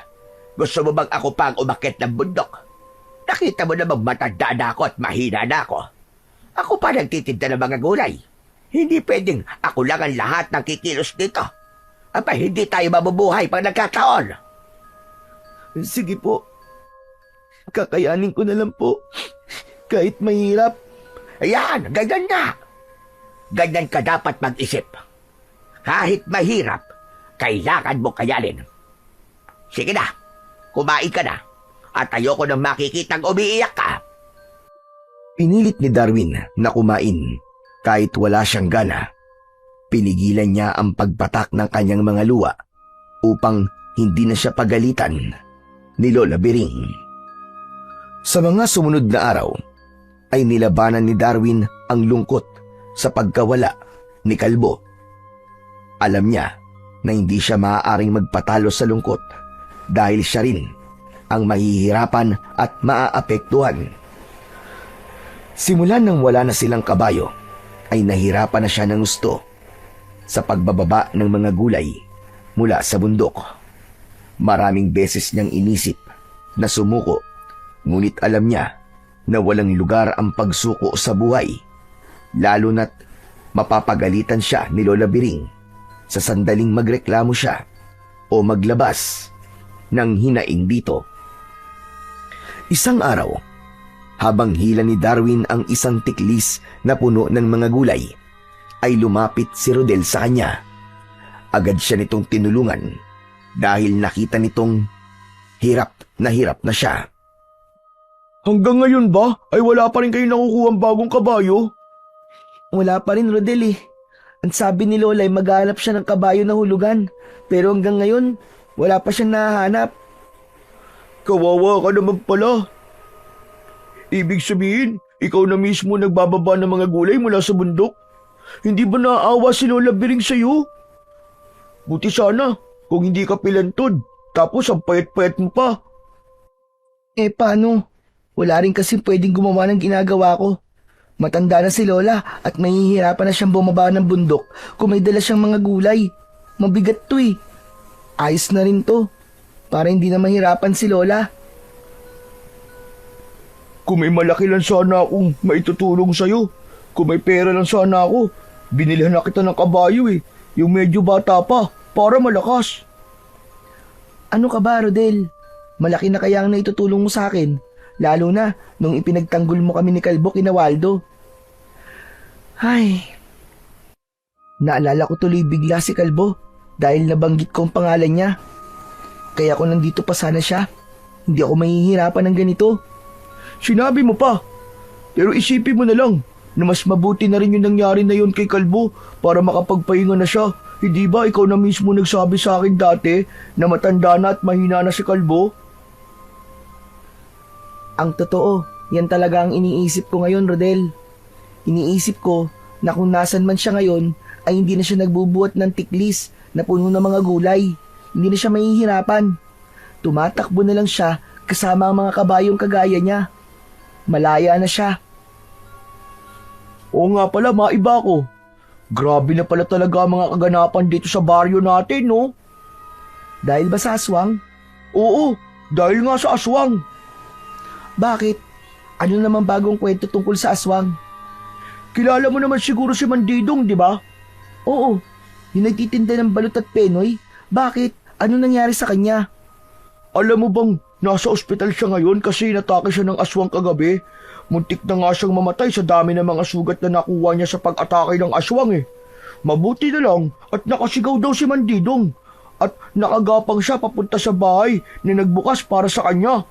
Gusto mo bang ako pang umakyat ng bundok? Nakita mo na matanda na ako at mahina na ako. Ako pa nagtitinda ng mga gulay. Hindi pwedeng ako lang ang lahat ng kikilos dito. Aba, hindi tayo mabubuhay pag nagkataon. Sige po. Kakayanin ko na lang po. Kahit mahirap. Ayan, ganyan na. Ganyan ka dapat mag-isip. Kahit mahirap, kailangan mo kayanin. Sige na, kumain ka na. At ayoko nang makikitang umiiyak ka. Pinilit ni Darwin na kumain kahit wala siyang gana. Pinigilan niya ang pagpatak ng kanyang mga luha upang hindi na siya pagalitan ni Lola Biring. Sa mga sumunod na araw, ay nilabanan ni Darwin ang lungkot sa pagkawala ni Kalbo. Alam niya na hindi siya maaaring magpatalo sa lungkot dahil siya rin ang mahihirapan at maaapektuhan. Simula nang wala na silang kabayo, ay nahirapan na siya ng gusto sa pagbababa ng mga gulay mula sa bundok. Maraming beses niyang inisip na sumuko, ngunit alam niya na walang lugar ang pagsuko sa buhay, lalo na't mapapagalitan siya ni Lola Biring sa sandaling magreklamo siya o maglabas ng hinaing dito. Isang araw, habang hila ni Darwin ang isang tiklis na puno ng mga gulay, ay lumapit si Rodel sa kanya. Agad siya nitong tinulungan dahil nakita nitong hirap na siya. Hanggang ngayon ba ay wala pa rin kayo nakukuha ang bagong kabayo? Wala pa rin, Rodel eh. Ang sabi ni Lola ay maghanap siya ng kabayo na hulugan. Pero hanggang ngayon, wala pa siyang nahanap. Kawawa ka naman pala. Ibig sabihin, ikaw na mismo nagbababa ng mga gulay mula sa bundok? Hindi ba naaawa si Lola Biring sa'yo? Buti sana kung hindi ka pilantod, tapos ang payat-payat mo pa. Paano? Wala rin kasi pwedeng gumawa ng ginagawa ko. Matanda na si Lola at mahihirapan na siyang bumaba ng bundok kung may dala siyang mga gulay. Mabigat to eh. Ayos na rin to, para hindi na mahirapan si Lola. Kung may malaki lang sana akong maitutulong sa'yo, kung may pera lang sana ako, binilhan na kita ng kabayo eh, yung medyo bata pa, para malakas. Ano ka ba, Rodel? Malaki na kaya ang naitutulong mo sa akin? Lalo na nung ipinagtanggol mo kami ni Kalbo kina Waldo. Ay, naalala ko tuloy bigla si Kalbo dahil nabanggit ko ang pangalan niya. Kaya kung nandito pa sana siya, hindi ako mahihirapan ng ganito. Sinabi mo pa, pero isipin mo na lang na mas mabuti na rin yung nangyari na yun kay Kalbo para makapagpahinga na siya. Hindi ba ikaw na mismo nagsabi sa akin dati na matanda na at mahina na si Kalbo? Ang totoo, yan talaga ang iniisip ko ngayon, Rodel. Iniisip ko na kung nasan man siya ngayon ay hindi na siya nagbubuhat ng tiklis na puno ng mga gulay. Hindi na siya mahihirapan. Tumatakbo na lang siya kasama ang mga kabayong kagaya niya. Malaya na siya. Oo nga pala, maiba ko. Grabe na pala talaga ang mga kaganapan dito sa baryo natin, no? Dahil ba sa aswang? Oo, dahil nga sa aswang. Bakit? Ano naman bagong kwento tungkol sa aswang? Kilala mo naman siguro si Mandidong, di ba? Oo, yung nagtitinda ng balot at penoy. Bakit? Ano nangyari sa kanya? Alam mo bang nasa ospital siya ngayon kasi natake siya ng aswang kagabi? Muntik na nga siyang mamatay sa dami ng mga sugat na nakuha niya sa pag-atake ng aswang eh. Mabuti na lang at nakasigaw daw si Mandidong at nakagapang siya papunta sa bahay na nagbukas para sa kanya.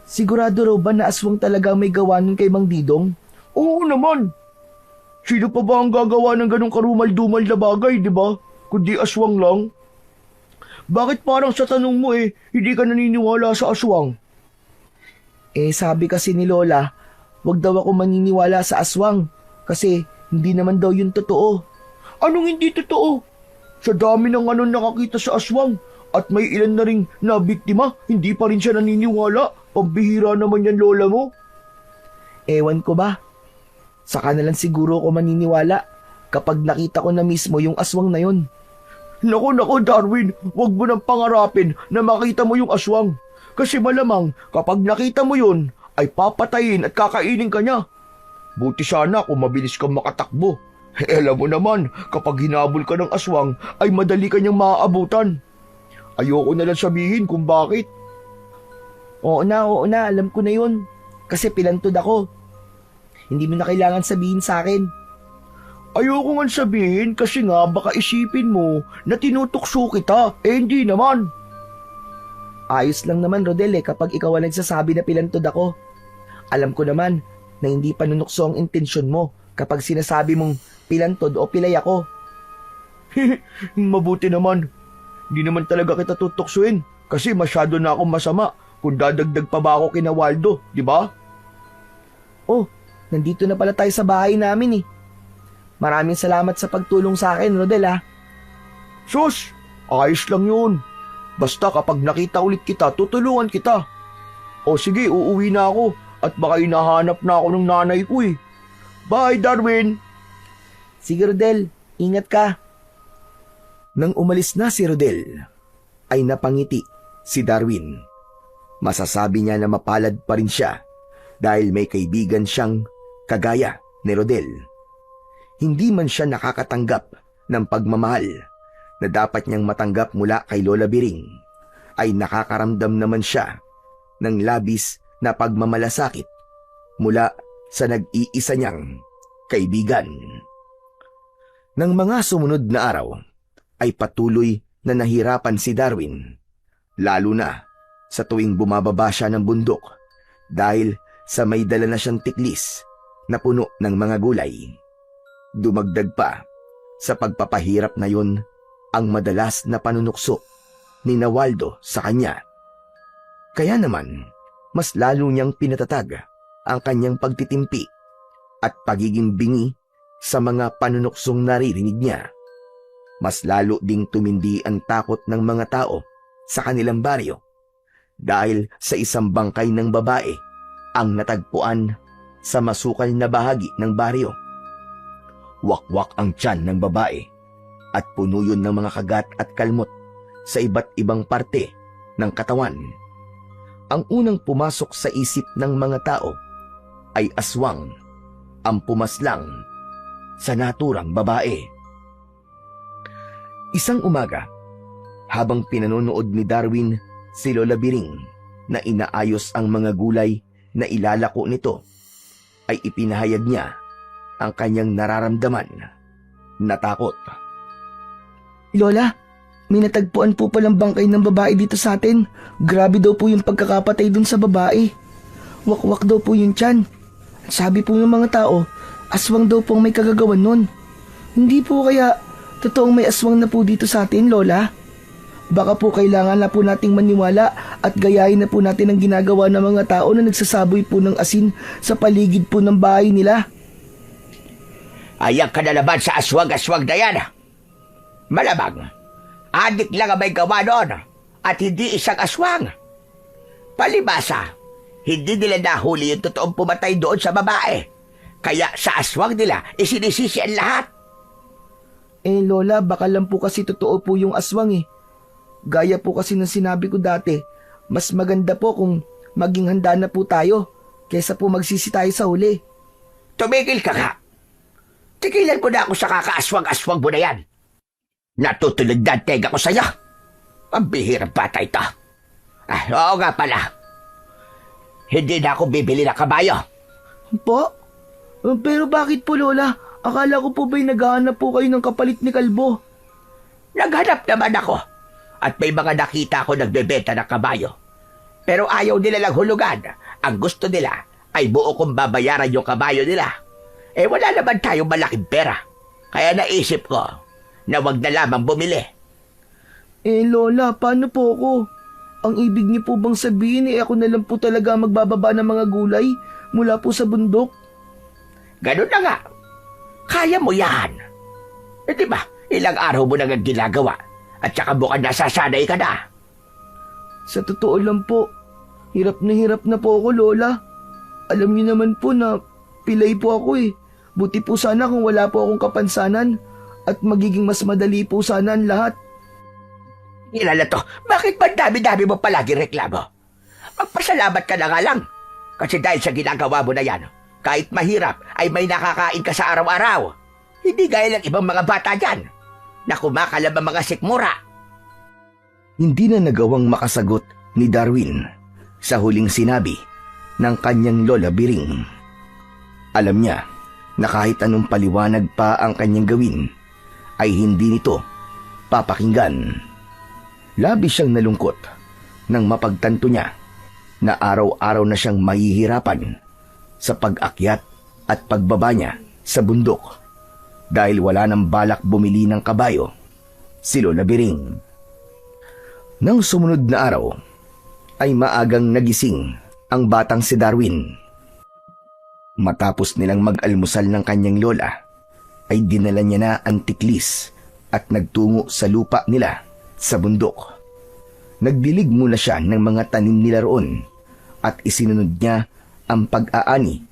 Sigurado raw ba na aswang talaga may gawa nun kay Mang Didong? Oo naman. Sino pa ba ang gagawa ng ganong karumal-dumal na bagay, di ba? Kundi aswang lang. Bakit parang sa tanong mo hindi ka naniniwala sa aswang? Sabi kasi ni Lola, wag daw ako maniniwala sa aswang kasi hindi naman daw yun totoo. Anong hindi totoo? Sa dami ng nakakita sa aswang at may ilan na ring nabiktima, hindi pa rin siya naniniwala. Pambihira naman yan, Lola mo. Ewan ko ba? Saka na lang siguro ako maniniwala kapag nakita ko na mismo yung aswang na yun. Naku, Darwin, wag mo nang pangarapin na makita mo yung aswang. Kasi malamang kapag nakita mo yun, ay papatayin at kakainin ka niya. Buti sana kung mabilis kang makatakbo. Alam mo naman, kapag hinabol ka ng aswang, ay madali ka niyang maaabutan. Ayoko na lang sabihin kung bakit. Oo na, alam ko na yun. Kasi pilantod ako. Hindi mo na kailangan sabihin sa akin. Ayoko nga sabihin kasi nga baka isipin mo na tinutukso kita. Hindi naman. Ayos lang naman, Rodel kapag ikaw ang nagsasabi na pilantod ako. Alam ko naman na hindi panunukso ang intensyon mo kapag sinasabi mong pilantod o pilay ako. Mabuti naman. Hindi naman talaga kita tutuksuin kasi masyado na akong masama kung dadagdag pa ba ako kina Waldo, di ba? Oh, nandito na pala tayo sa bahay namin Maraming salamat sa pagtulong sa akin, Rodel Sus, ayos lang yun. Basta kapag nakita ulit kita, tutulungan kita. O sige, uuwi na ako at baka hinahanap na ako ng nanay ko Bye, Darwin! Sige, Rodel. Ingat ka. Nang umalis na si Rodel, ay napangiti si Darwin. Masasabi niya na mapalad pa rin siya dahil may kaibigan siyang kagaya ni Rodel. Hindi man siya nakakatanggap ng pagmamahal na dapat niyang matanggap mula kay Lola Biring, ay nakakaramdam naman siya ng labis na pagmamalasakit mula sa nag-iisa niyang kaibigan. Nang mga sumunod na araw, ay patuloy na nahirapan si Darwin, lalo na sa tuwing bumababa siya ng bundok dahil sa may dala na siyang tiklis na puno ng mga gulay. Dumagdag pa sa pagpapahirap na yun ang madalas na panunukso ni Waldo sa kanya. Kaya naman, mas lalo niyang pinatatag ang kanyang pagtitimpi at pagiging bingi sa mga panunuksong naririnig niya. Mas lalo ding tumindi ang takot ng mga tao sa kanilang baryo dahil sa isang bangkay ng babae ang natagpuan sa masukal na bahagi ng baryo. Wakwak ang tiyan ng babae at puno yun ng mga kagat at kalmot sa iba't ibang parte ng katawan. Ang unang pumasok sa isip ng mga tao ay aswang, ang pumaslang sa naturang babae. Isang umaga, habang pinanonood ni Darwin si Lola Biring na inaayos ang mga gulay na ilalako nito, ay ipinahayag niya ang kanyang nararamdaman na takot. Lola, may natagpuan po palang bangkay ng babae dito sa atin. Grabe daw po yung pagkakapatay dun sa babae. Wakwak daw po yung tiyan. At sabi po ng mga tao, aswang daw po ang may kagagawan nun. Hindi po kaya totoong may aswang na po dito sa atin, Lola? Baka po kailangan na po nating maniwala at gayahin na po natin ang ginagawa ng mga tao na nagsasaboy po ng asin sa paligid po ng bahay nila. Ayan ka na naman sa aswang-aswang na yan. Malamang, adik lang ang may gawa noon at hindi isang aswang. Palibasa, hindi nila nahuli yung totoong pumatay doon sa babae. Kaya sa aswang nila, isinisisi ang lahat. Lola, baka lang po kasi totoo po yung aswang eh. Gaya po kasi ng sinabi ko dati, mas maganda po kung maging handa na po tayo kaysa po magsisi tayo sa huli. Tumigil ka nga. Tigilan mo na ako sa kakaaswang-aswang mo na yan. Natutulog na ang tega ko sa'yo. Ang bihirang bata ito. Oo nga pala. Hindi na ako bibili ng kabayo. Po? Pero bakit po, Lola? Akala ko po ba'y naghahanap po kayo ng kapalit ni Kalbo? Naghanap naman ako. At may mga nakita ko nagbebenta ng kabayo. Pero ayaw nila lang hulugan. Ang gusto nila ay buo kong babayaran yung kabayo nila. Wala naman tayong malaking pera. Kaya naisip ko na wag na lamang bumili. Lola, paano po ako? Ang ibig niyo po bang sabihin ako na lang po talaga magbababa ng mga gulay mula po sa bundok? Ganun na nga. Kaya mo yan. Diba, ilang araw mo nang ginagawa at saka mukhang nasasanay ka na. Sa totoo lang po, hirap na po ako, Lola. Alam niyo naman po na pilay po ako eh. Buti po sana kung wala po akong kapansanan at magiging mas madali po sana ang lahat. Ilala to, bakit ba dami-dami mo palagi reklamo? Magpasalamat ka na nga lang. Kasi dahil sa ginagawa mo na yan, kahit mahirap ay may nakakain ka sa araw-araw. Hindi gaya ng ibang mga bata dyan na kumakalab ang mga sikmura. Hindi na nagawang makasagot ni Darwin sa huling sinabi ng kanyang lola Biring. Alam niya na kahit anong paliwanag pa ang kanyang gawin, ay hindi nito papakinggan. Labis siyang nalungkot nang mapagtanto niya na araw-araw na siyang mahihirapan sa pag-akyat at pagbaba niya sa bundok dahil wala nang balak bumili ng kabayo si Lola Biring. Nang sumunod na araw, ay maagang nagising ang batang si Darwin. Matapos nilang mag-almusal ng kanyang lola, ay dinala niya na ang tiklis at nagtungo sa lupa nila sa bundok. Nagdilig muna siya ng mga tanim nila roon at isinunod niya ang pag-aani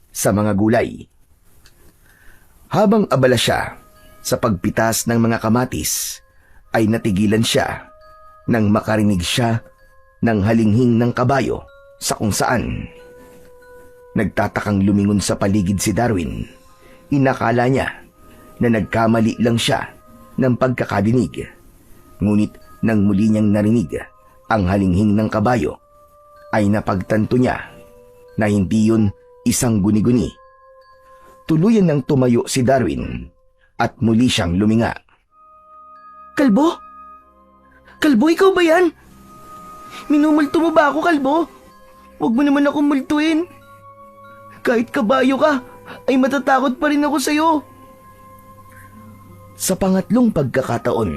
sa mga gulay. Habang abala siya sa pagpitas ng mga kamatis, ay natigilan siya nang makarinig siya ng halinghing ng kabayo sa kung saan. Nagtatakang lumingon sa paligid si Darwin. Inakala niya na nagkamali lang siya ng pagkakadinig. Ngunit nang muli niyang narinig ang halinghing ng kabayo, ay napagtanto niya na hindi yun isang guni-guni. Tuluyan nang tumayo si Darwin at muli siyang luminga. Kalbo? Kalbo, ikaw ba yan? Minumulto mo ba ako, Kalbo? Huwag mo naman akong multuin. Kahit kabayo ka, ay matatakot pa rin ako sa'yo. Sa pangatlong pagkakataon,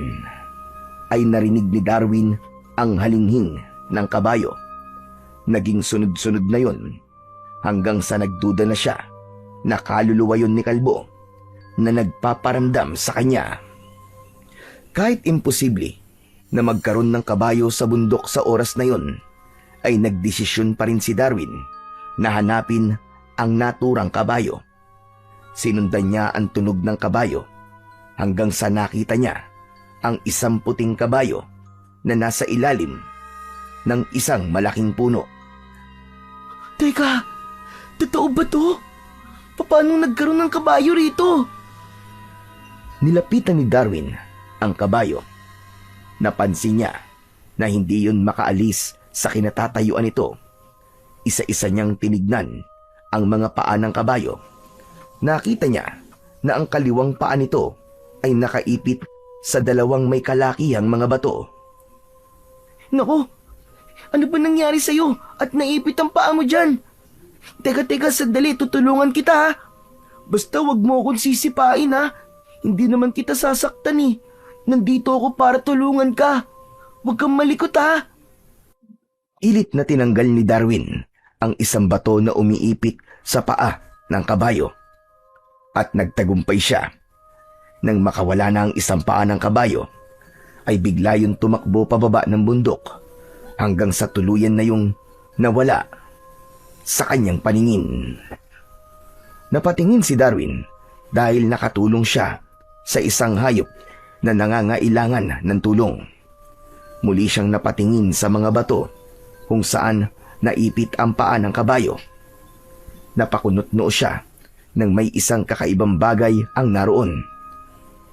ay narinig ni Darwin ang halinghing ng kabayo. Naging sunod-sunod na yon hanggang sa nagduda na siya na kaluluwa yon ni Kalbo na nagpaparamdam sa kanya. Kahit imposible na magkaroon ng kabayo sa bundok sa oras na yon, ay nagdesisyon pa rin si Darwin na hanapin ang naturang kabayo. Sinundan niya ang tunog ng kabayo hanggang sa nakita niya ang isang puting kabayo na nasa ilalim ng isang malaking puno. Teka, totoo ba to? Paano nagkaroon ng kabayo rito? Nilapitan ni Darwin ang kabayo. Napansin niya na hindi yun makaalis Sa kinatatayuan nito, isa-isa niyang tinignan ang mga paa ng kabayo. Nakita niya na ang kaliwang paa nito ay nakaipit sa dalawang may kalakihang mga bato. Nako, ano ba nangyari sa'yo at naipit ang paa mo dyan? Teka, sandali, tutulungan kita ha. Basta wag mo akong sisipain ha. Hindi naman kita sasaktan eh. Nandito ako para tulungan ka. Huwag kang malikot ha. Ilit na tinanggal ni Darwin ang isang bato na umiipit sa paa ng kabayo. At nagtagumpay siya. Nang makawala na ang isang paa ng kabayo, ay bigla yung tumakbo pababa ng bundok hanggang sa tuluyan na yung nawala sa kanyang paningin. Napatingin si Darwin dahil nakatulong siya sa isang hayop na nangangailangan ng tulong. Muli siyang napatingin sa mga bato kung saan naipit ang paa ng kabayo. Napakunot-noo siya nang may isang kakaibang bagay ang naroon.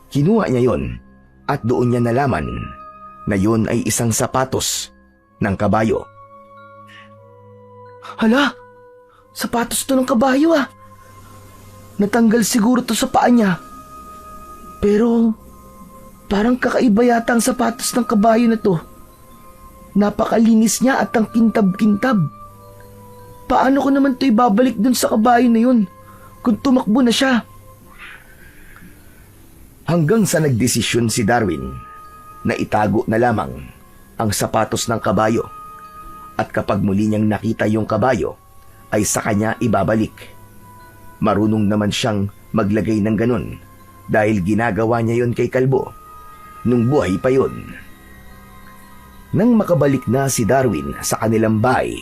Kinuha niya yon at doon niya nalaman na yon ay isang sapatos ng kabayo. Hala, sapatos to ng kabayo ah. Natanggal siguro to sa paa niya. Pero parang kakaiba yata ang sapatos ng kabayo na to. Napakalinis niya at ang kintab-kintab. Paano ko naman to ibabalik dun sa kabayo na yun kung tumakbo na siya? Hanggang sa nagdesisyon si Darwin na itago na lamang ang sapatos ng kabayo at kapag muli niyang nakita yung kabayo ay sa kanya ibabalik. Marunong naman siyang maglagay ng ganun dahil ginagawa niya yon kay Kalbo nung buhay pa yon. Nang makabalik na si Darwin sa kanilang bahay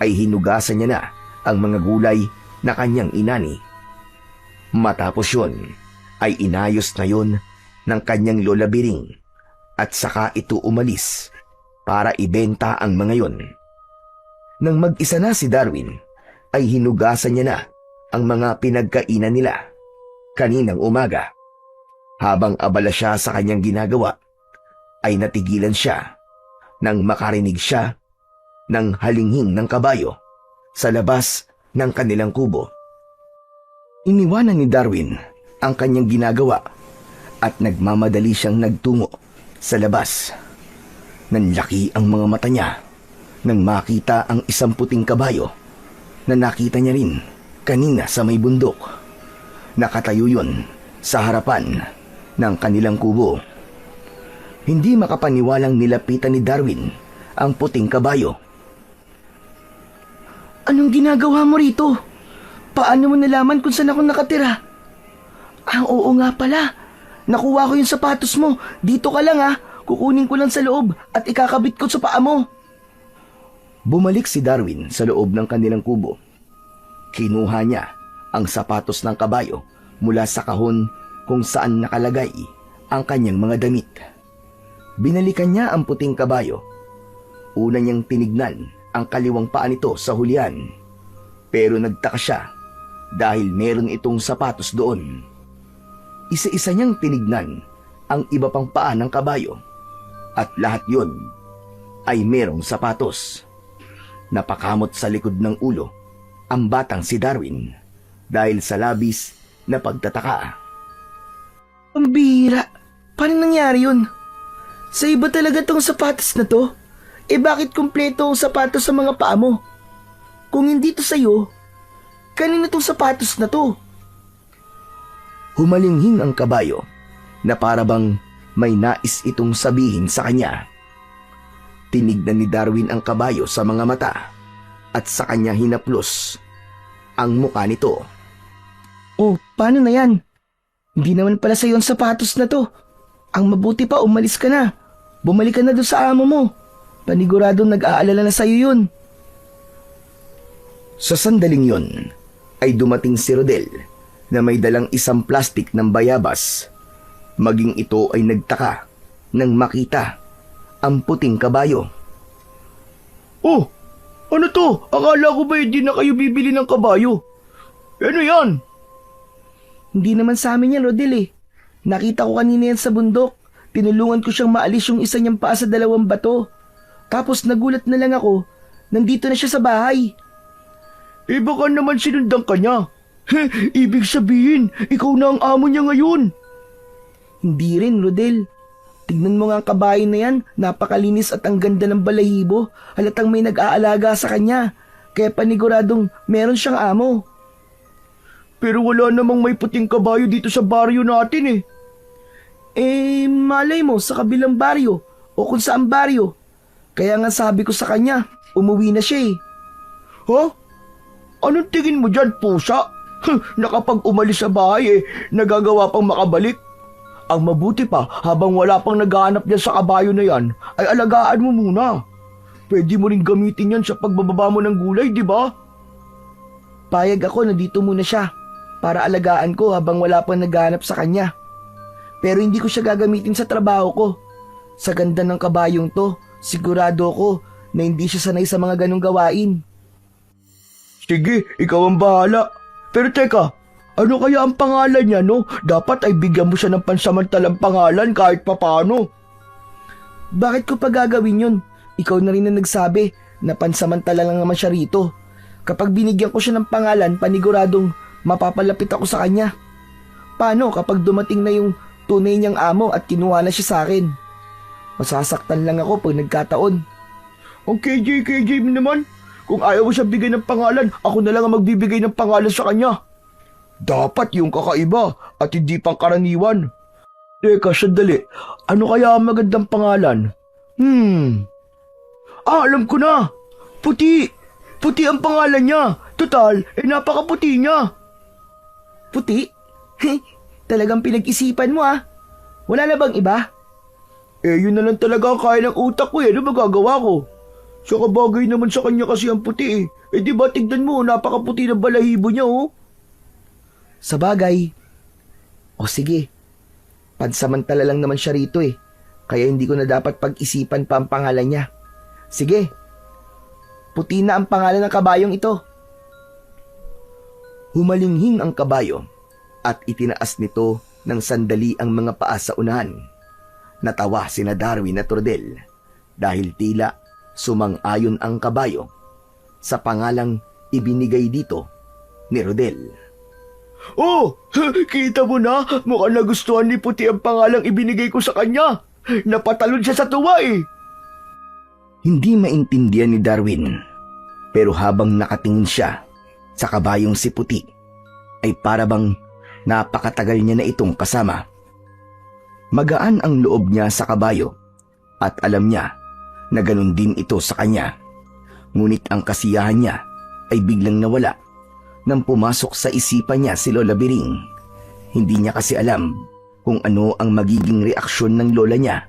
ay hinugasan niya na ang mga gulay na kanyang inani. Matapos yon ay inayos na yon ng kanyang lola Biring at saka ito umalis para ibenta ang mga yon. Nang mag-isa na si Darwin ay hinugasan niya na ang mga pinagkainan nila kaninang umaga. Habang abala siya sa kanyang ginagawa ay natigilan siya nang makarinig siya ng halinghing ng kabayo sa labas ng kanilang kubo. Iniwanan ni Darwin ang kanyang ginagawa at nagmamadali siyang nagtungo sa labas. Nanlaki ang mga mata niya nang makita ang isang puting kabayo na nakita niya rin kanina sa may bundok. Nakatayo yun sa harapan ng kanilang kubo. Hindi makapaniwalang nilapitan ni Darwin ang puting kabayo. Anong ginagawa mo rito? Paano mo nalaman kung saan ako nakatira? Oo nga pala. Nakuha ko yung sapatos mo. Dito ka lang ah. Kukunin ko lang sa loob at ikakabit ko sa paa mo. Bumalik si Darwin sa loob ng kanilang kubo. Kinuha niya ang sapatos ng kabayo mula sa kahon kung saan nakalagay ang kanyang mga damit. Binalikan niya ang puting kabayo. Una niyang tinignan ang kaliwang paa nito sa hulihan. Pero nagtaka siya dahil meron itong sapatos doon. Isa-isa niyang tinignan ang iba pang paa ng kabayo at lahat yon ay merong sapatos. Napakamot sa likod ng ulo ang batang si Darwin dahil sa labis na pagtataka. Ang bihira. Paano nangyari yun? Sa iba talaga tong sapatos na to? Bakit kumpleto ang sapatos sa mga paa mo? Kung hindi to sa'yo, kanino tong sapatos na to? Humalinghing ang kabayo na parabang may nais itong sabihin sa kanya. Tinignan ni Darwin ang kabayo sa mga mata at sa kanya hinaplos ang muka nito. Oh, paano na yan? Hindi naman pala sa'yo ang sapatos na to. Ang mabuti pa, umalis ka na. Bumalik ka na doon sa amo mo. Paniguradong nag-aalala na sa'yo yun. Sa sandaling yon ay dumating si Rodel na may dalang isang plastik ng bayabas. Maging ito ay nagtaka nang makita ang puting kabayo. Oh, ano to? Akala ko ba hindi na kayo bibili ng kabayo? Ano yan? Hindi naman sa amin yan, Rodel eh. Nakita ko kanina yan sa bundok. Tinulungan ko siyang maalis yung isa niyang paa sa dalawang bato. Tapos nagulat na lang ako, nandito na siya sa bahay. Baka naman sinundan ka niya. Ibig sabihin, ikaw na ang amo niya ngayon. Hindi rin, Rodel. Tignan mo nga ang kabayo na yan, napakalinis at ang ganda ng balahibo. Halatang may nag-aalaga sa kanya, kaya paniguradong meron siyang amo. Pero wala namang may puting kabayo dito sa baryo natin eh. Malay mo sa kabilang baryo o kung saan baryo. Kaya nga sabi ko sa kanya, umuwi na siya eh. Ha? Anong tingin mo dyan, pusa? Nakapag umalis sa bahay nagagawa pang makabalik. Ang mabuti pa, habang wala pang naghahanap dyan sa kabayo na yan, ay alagaan mo muna. Pwede mo rin gamitin yan sa pagbababa mo ng gulay, di ba? Payag ako na dito muna siya, para alagaan ko habang wala pang naghahanap sa kanya. Pero hindi ko siya gagamitin sa trabaho ko. Sa ganda ng kabayong to, sigurado ko na hindi siya sanay sa mga ganong gawain. Sige, ikaw ang bahala. Pero teka, ano kaya ang pangalan niya, no? Dapat ay bigyan mo siya ng pansamantalang pangalan kahit papano. Bakit ko pa gagawin yun? Ikaw na rin na nagsabi na pansamantala lang naman siya rito. Kapag binigyan ko siya ng pangalan, paniguradong mapapalapit ako sa kanya. Paano kapag dumating na yung tunay niyang amo at kinuha na siya sa akin? Masasaktan lang ako pag nagkataon. Ang KJ mo naman. Kung ayaw mo siya bigay ng pangalan, ako na lang ang magbibigay ng pangalan sa kanya. Dapat yung kakaiba at hindi pangkaraniwan. Teka, sandali. Ano kaya ang magandang pangalan? Alam ko na. Puti. Puti ang pangalan niya. Total, napakaputi niya. Puti? Talagang pinag-isipan mo ah. Wala na bang iba? Yun na lang talaga ang kaya ng utak ko Ano magagawa ko? Saka bagay naman sa kanya kasi ang puti di ba tignan mo, napakaputi ng balahibo niya Sa bagay. O sige. Pansamantala lang naman siya rito Kaya hindi ko na dapat pag-isipan pa ang pangalan niya. Sige. Puti na ang pangalan ng kabayong ito. Humalinghing ang kabayo at itinaas nito ng sandali ang mga paa sa unahan. Natawa sina Darwin at Rodel dahil tila sumang-ayon ang kabayo sa pangalang ibinigay dito ni Rodel. Oh, kita mo na, mukhang nagustuhan ni Puti ang pangalang ibinigay ko sa kanya. Napatalon siya sa tuwa Hindi maintindihan ni Darwin, pero habang nakatingin siya sa kabayong si Puti, ay parabang napakatagal niya na itong kasama. Magaan ang loob niya sa kabayo at alam niya na ganun din ito sa kanya. Ngunit ang kasiyahan niya ay biglang nawala nang pumasok sa isipan niya si Lola Biring. Hindi niya kasi alam kung ano ang magiging reaksyon ng lola niya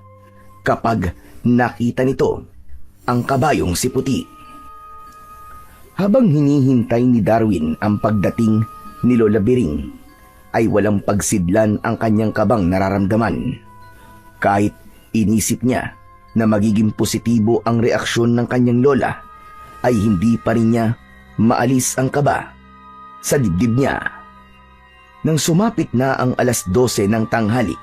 kapag nakita nito ang kabayong si Puti. Habang hinihintay ni Darwin ang pagdating ni Lola Biring, ay walang pagsidlan ang kanyang kabang nararamdaman. Kahit inisip niya na magiging positibo ang reaksyon ng kanyang lola, ay hindi pa rin niya maalis ang kaba sa dibdib niya. Nang sumapit na ang 12:00 ng tanghali,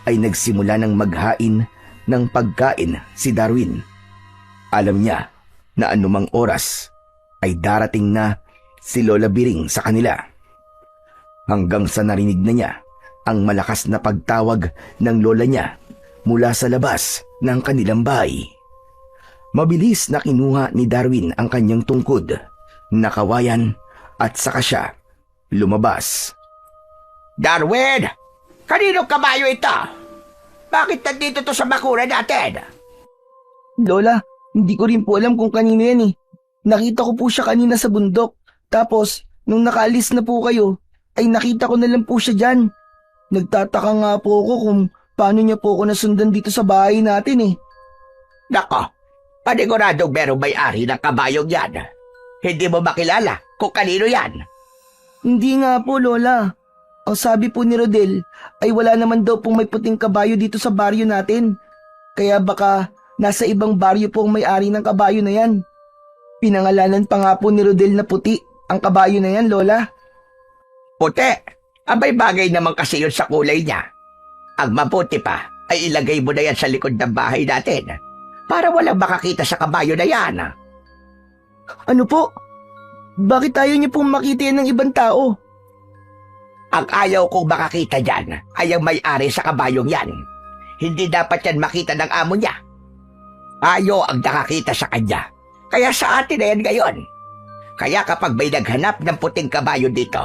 ay nagsimula ng maghain ng pagkain si Darwin. Alam niya na anumang oras ay darating na si Lola Biring sa kanila. Hanggang sa narinig na niya ang malakas na pagtawag ng lola niya mula sa labas ng kanilang bahay. Mabilis na kinuha ni Darwin ang kanyang tungkod, nakawayan at saka siya lumabas. Darwin! Kanino kabayo ito? Bakit nandito to sa bakuran natin? Lola, hindi ko rin po alam kung kanino yan Nakita ko po siya kanina sa bundok. Tapos, nung nakaalis na po kayo, ay nakita ko na lang po siya dyan. Nagtataka nga po ako kung paano niya po ako nasundan dito sa bahay natin Nako, paniguradong merong may-ari ng kabayong yan. Hindi mo makilala kung kanino yan. Hindi nga po, Lola. Ang sabi po ni Rodel ay wala naman daw pong may puting kabayo dito sa baryo natin. Kaya baka nasa ibang baryo po ang may-ari ng kabayo na yan. Pinangalanan pa nga po ni Rodel na Puti ang kabayo na yan, Lola. Puti, abay bagay naman kasi yun sa kulay niya. Ang mabuti pa ay ilagay mo na yan sa likod ng bahay natin para walang makakita sa kabayo na yan. Ano po? Bakit ayaw niyo pong makita yan ng ibang tao? Ang ayaw kong makakita dyan ay ang may-ari sa kabayong yan. Hindi dapat yan makita ng amo niya. Ayaw ang nakakita sa kanya. Kaya sa atin na yan ngayon. Kaya kapag may naghanap ng puting kabayo dito,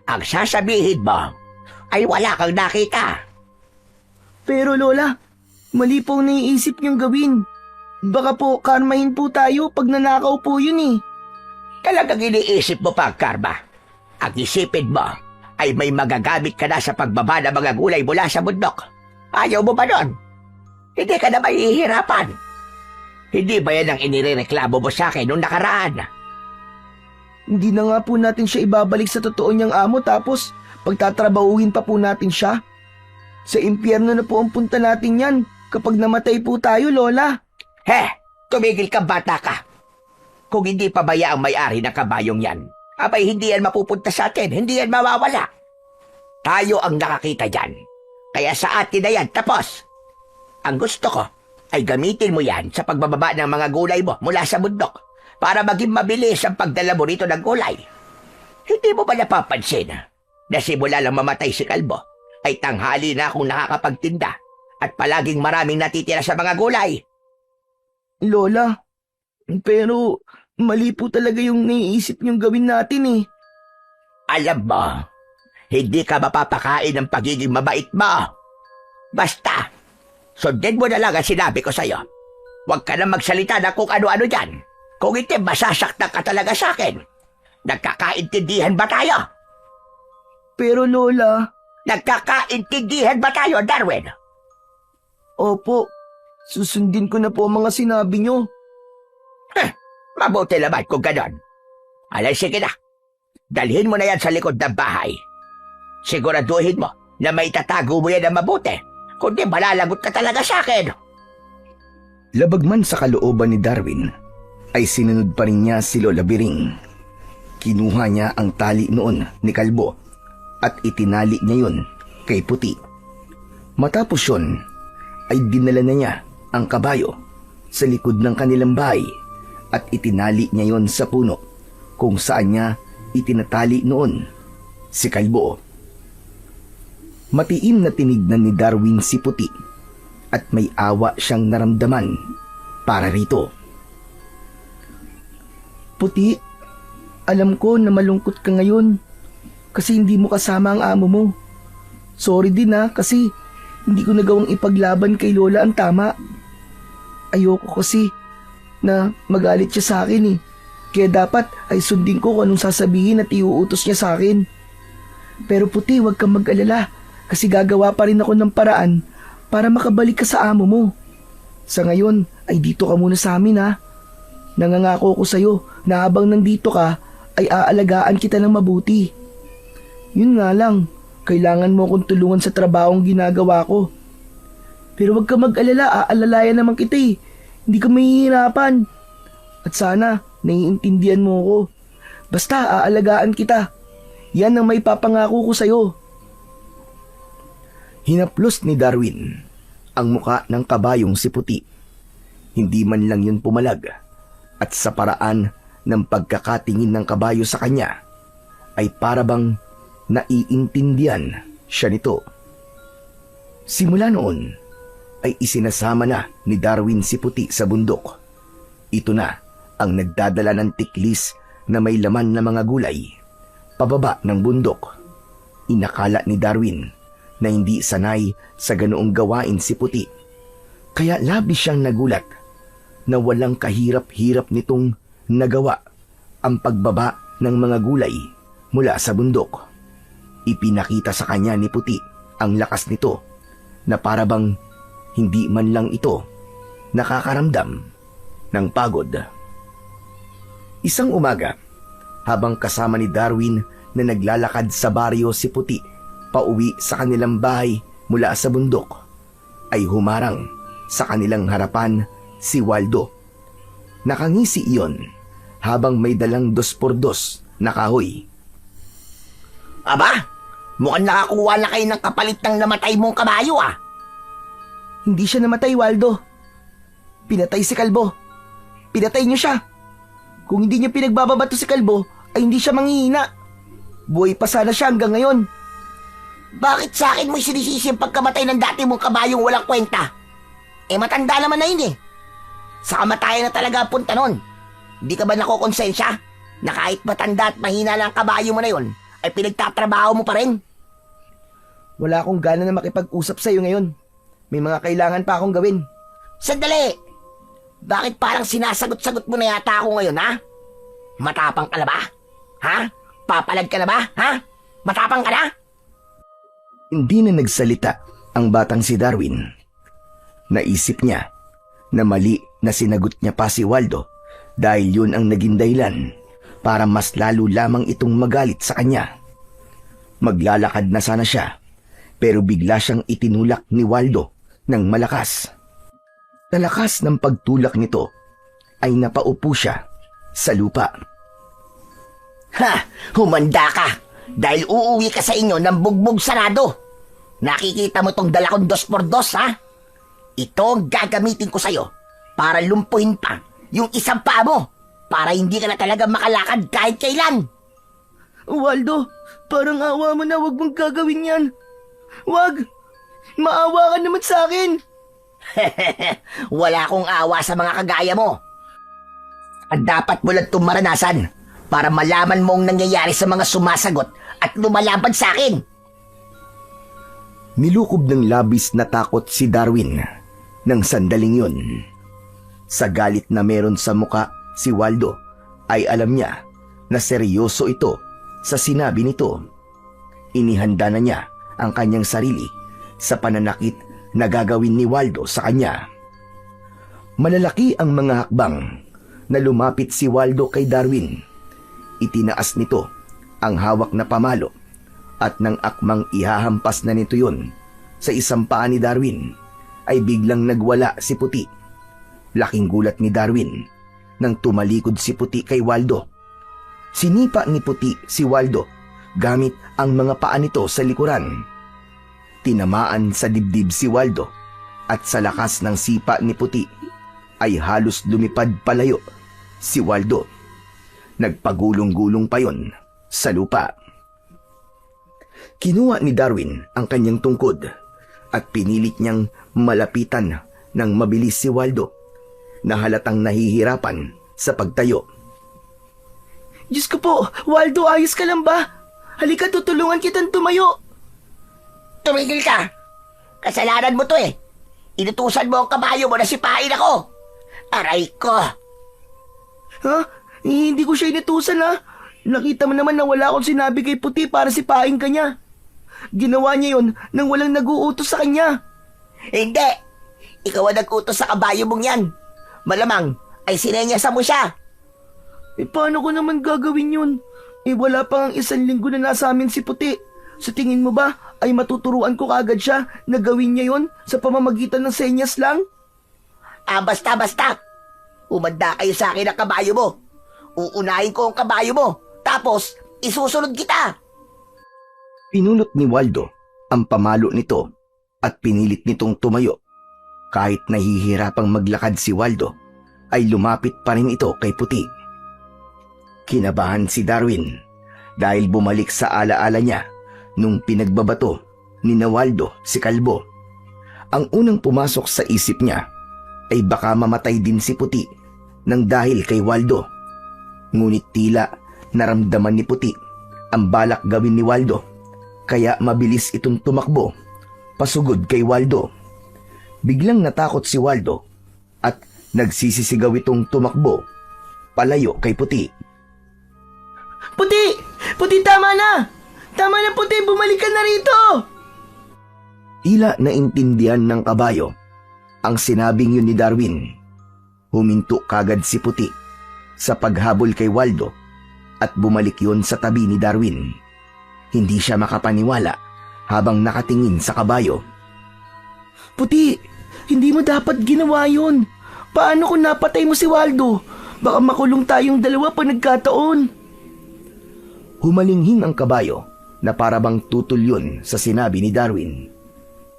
ang sasabihin mo ay wala kang nakita. Pero Lola, mali po ang naiisip niyong gawin. Baka po karmahin po tayo pag nanakaw po yun eh. Talagang iniisip mo pa ang karma. Ang isipin mo ay may magagamit ka na sa pagbaba ng mga gulay mula sa bundok. Ayaw mo ba nun? Hindi ka na mahihirapan. Hindi ba yan ang inireklamo mo sa akin noong nakaraan? Hindi na nga po natin siya ibabalik sa totoo niyang amo tapos pagtatrabahuhin pa po natin siya. Sa impyerno na po ang punta natin yan kapag namatay po tayo, Lola. Tumigil ka bata ka. Kung hindi pabaya ang may-ari ng kabayong yan, abay hindi yan mapupunta sa atin, hindi yan mawawala. Tayo ang nakakita dyan. Kaya sa atin na yan, tapos. Ang gusto ko ay gamitin mo yan sa pagbababa ng mga gulay mo mula sa bundok para maging mabilis ang pagdala mo rito ng gulay. Hindi mo ba napapansin na simula lang mamatay si Kalbo ay tanghali na akong nakakapagtinda at palaging maraming natitira sa mga gulay? Lola, pero mali po talaga yung naiisip niyong gawin natin eh. Alam mo, hindi ka mapapakain ng pagiging mabait mo. Basta, sundin mo na lang ang sinabi ko sa'yo. Huwag ka na magsalita na kung ano-ano dyan. Kung hindi, masasaktan ka talaga sa akin. Nagkakaintindihan ba tayo? Pero Lola... Nagkakaintindihan ba tayo, Darwin? Opo, susundin ko na po ang mga sinabi niyo. Mabuti naman kung ganon. Alay, sige na. Dalhin mo na yan sa likod ng bahay. Siguraduhin mo na may tatago mo yan na mabuti. Kundi malalagot ka talaga sa akin. Labag man sa kalooban ni Darwin, ay sinunod pa rin niya si Lola Biring. Kinuha niya ang tali noon ni Kalbo at itinali niya yun kay Puti. Matapos yun, ay dinala na niya ang kabayo sa likod ng kanilang bahay at itinali niya yon sa puno kung saan niya itinatali noon si Kalbo. Matiim na tinignan ni Darwin si Puti at may awa siyang naramdaman para rito. Puti, alam ko na malungkot ka ngayon kasi hindi mo kasama ang amo mo. Sorry din kasi hindi ko nagawang ipaglaban kay Lola ang tama. Ayoko kasi na magalit siya sa akin eh. Kaya dapat ay sundin ko kung anong sasabihin at iuutos niya sa akin. Pero Puti, huwag kang mag-alala kasi gagawa pa rin ako ng paraan para makabalik ka sa amo mo. Sa ngayon ay dito ka muna sa amin ha. Nangangako ko sa'yo na habang nandito ka ay aalagaan kita ng mabuti. Yun nga lang, kailangan mo akong tulungan sa trabahong ginagawa ko. Pero huwag ka mag-alala, aalalayan naman kita eh. Hindi ka mahihirapan. At sana, naiintindihan mo ako. Basta, aalagaan kita. Yan ang may papangako ko sa'yo. Hinaplos ni Darwin ang muka ng kabayong si Puti. Hindi man lang yun pumalag at sa paraan ng pagkakatingin ng kabayo sa kanya ay parabang naiintindihan siya nito. Simula noon ay isinasama na ni Darwin si Puti sa bundok. Ito na ang nagdadala ng tiklis na may laman na mga gulay pababa ng bundok. Inakala ni Darwin na hindi sanay sa ganoong gawain si Puti. Kaya labis siyang nagulat na walang kahirap-hirap nitong nagawa ang pagbaba ng mga gulay mula sa bundok. Ipinakita sa kanya ni Puti ang lakas nito na parabang hindi man lang ito nakakaramdam ng pagod. Isang umaga, habang kasama ni Darwin na naglalakad sa baryo si Puti pauwi sa kanilang bahay mula sa bundok, ay humarang sa kanilang harapan si Waldo. Nakangisi iyon habang may dalang 2x2 na kahoy. Aba, mukhang nakakuha na kayo ng kapalit ng namatay mong kabayo ah. Hindi siya namatay, Waldo. Pinatay si Kalbo. Pinatay niyo siya. Kung hindi niyo pinagbababato si Kalbo, ay hindi siya manghihina. Buhay pa sana siya hanggang ngayon. Bakit sa akin mo'y sinisisi ang pagkamatay ng dati mong kabayong walang kwenta? Matanda naman na yun eh. Sa kamatayan na talaga ang punta nun. Hindi ka ba nakokonsensya na kahit matanda at mahina na ang kabayo mo na yun, ay pinagtatrabaho mo pa rin? Wala akong gana na makipag-usap sa'yo ngayon. May mga kailangan pa akong gawin. Sandali! Bakit parang sinasagot-sagot mo na yata ako ngayon, ha? Matapang ka na ba? Ha? Papalad ka na ba? Ha? Matapang ka na? Hindi na nagsalita ang batang si Darwin. Naisip niya na mali na sinagot niya pa si Waldo dahil yun ang naging dahilan para mas lalo lamang itong magalit sa kanya. Maglalakad na sana siya pero bigla siyang itinulak ni Waldo ng malakas. Sa lakas ng pagtulak nito ay napaupo siya sa lupa. Ha! Humanda ka! Dahil uuwi ka sa inyo ng bugbog sarado. Nakikita mo tong dala kong 2x2, ha? Ito ang gagamitin ko sa'yo para lumpuhin pa yung isang paa mo para hindi ka na talaga makalakad kahit kailan. Waldo, parang awa mo na, wag mong gagawin yan. Wag! Maawa ka naman sa akin. Wala akong awa sa mga kagaya mo. At dapat mo lang itong maranasan para malaman mo ang nangyayari sa mga sumasagot at lumalaban sa akin. Nilukob ng labis na takot si Darwin ng sandaling yun. Sa galit na meron sa muka si Waldo ay alam niya na seryoso ito sa sinabi nito. Inihanda na niya ang kanyang sarili sa pananakit na gagawin ni Waldo sa kanya. Malalaki ang mga hakbang na lumapit si Waldo kay Darwin. Itinaas nito ang hawak na pamalo at nang akmang ihahampas na nito yun sa isang paa ni Darwin ay biglang nagwala si Puti. Laking gulat ni Darwin nang tumalikod si Puti kay Waldo. Sinipa ni Puti si Waldo gamit ang mga paa nito sa likuran. Tinamaan sa dibdib si Waldo at sa lakas ng sipa ni Puti ay halos lumipad palayo si Waldo. Nagpagulong-gulong pa yon sa lupa. Kinuha ni Darwin ang kanyang tungkod at pinilit niyang malapitan ng mabilis si Waldo na halatang nahihirapan sa pagtayo. Diyos ko po, Waldo, ayos ka lang ba? Halika, tutulungan kitang tumayo. Tumigil ka! Kasalanan mo to eh. Inutusan mo ang kabayo mo na sipain ako. Aray ko! Ha? Hindi ko siya inutusan, ha? Nakita mo naman na wala akong sinabi kay Puti para sipain ka niya. Ginawa niya yon nang walang nag-uutos sa kanya. Hindi! Ikaw ang nag-utos sa kabayo mong yan. Malamang ay sinenyasan mo siya. Paano ko naman gagawin yun? Wala pa ang 1 linggo na nasa amin si Puti. Sa tingin mo ba ay matuturuan ko kaagad siya na gawin niya yon sa pamamagitan ng senyas lang? Basta. Umanda kayo sa akin ang kabayo mo. Uunahin ko ang kabayo mo. Tapos, isusunod kita. Pinulot ni Waldo ang pamalo nito at pinilit nitong tumayo. Kahit nahihirapang maglakad si Waldo, ay lumapit pa rin ito kay Puti. Kinabahan si Darwin dahil bumalik sa alaala niya nung pinagbabato ni Waldo si Kalbo. Ang unang pumasok sa isip niya ay baka mamatay din si Puti nang dahil kay Waldo. Ngunit tila naramdaman ni Puti ang balak gawin ni Waldo, kaya mabilis itong tumakbo pasugod kay Waldo. Biglang natakot si Waldo at nagsisisigaw itong tumakbo palayo kay Puti. Puti! Puti, tama na! Tama na, Puti! Bumalik ka na rito! Tila naintindihan ng kabayo ang sinabing yun ni Darwin. Huminto kagad si Puti sa paghabol kay Waldo at bumalik yon sa tabi ni Darwin. Hindi siya makapaniwala habang nakatingin sa kabayo. Puti, hindi mo dapat ginawa yun. Paano kung napatay mo si Waldo? Baka makulong tayong dalawa pag nagkataon. Humalinghing ang kabayo na parabang tutol yun sa sinabi ni Darwin.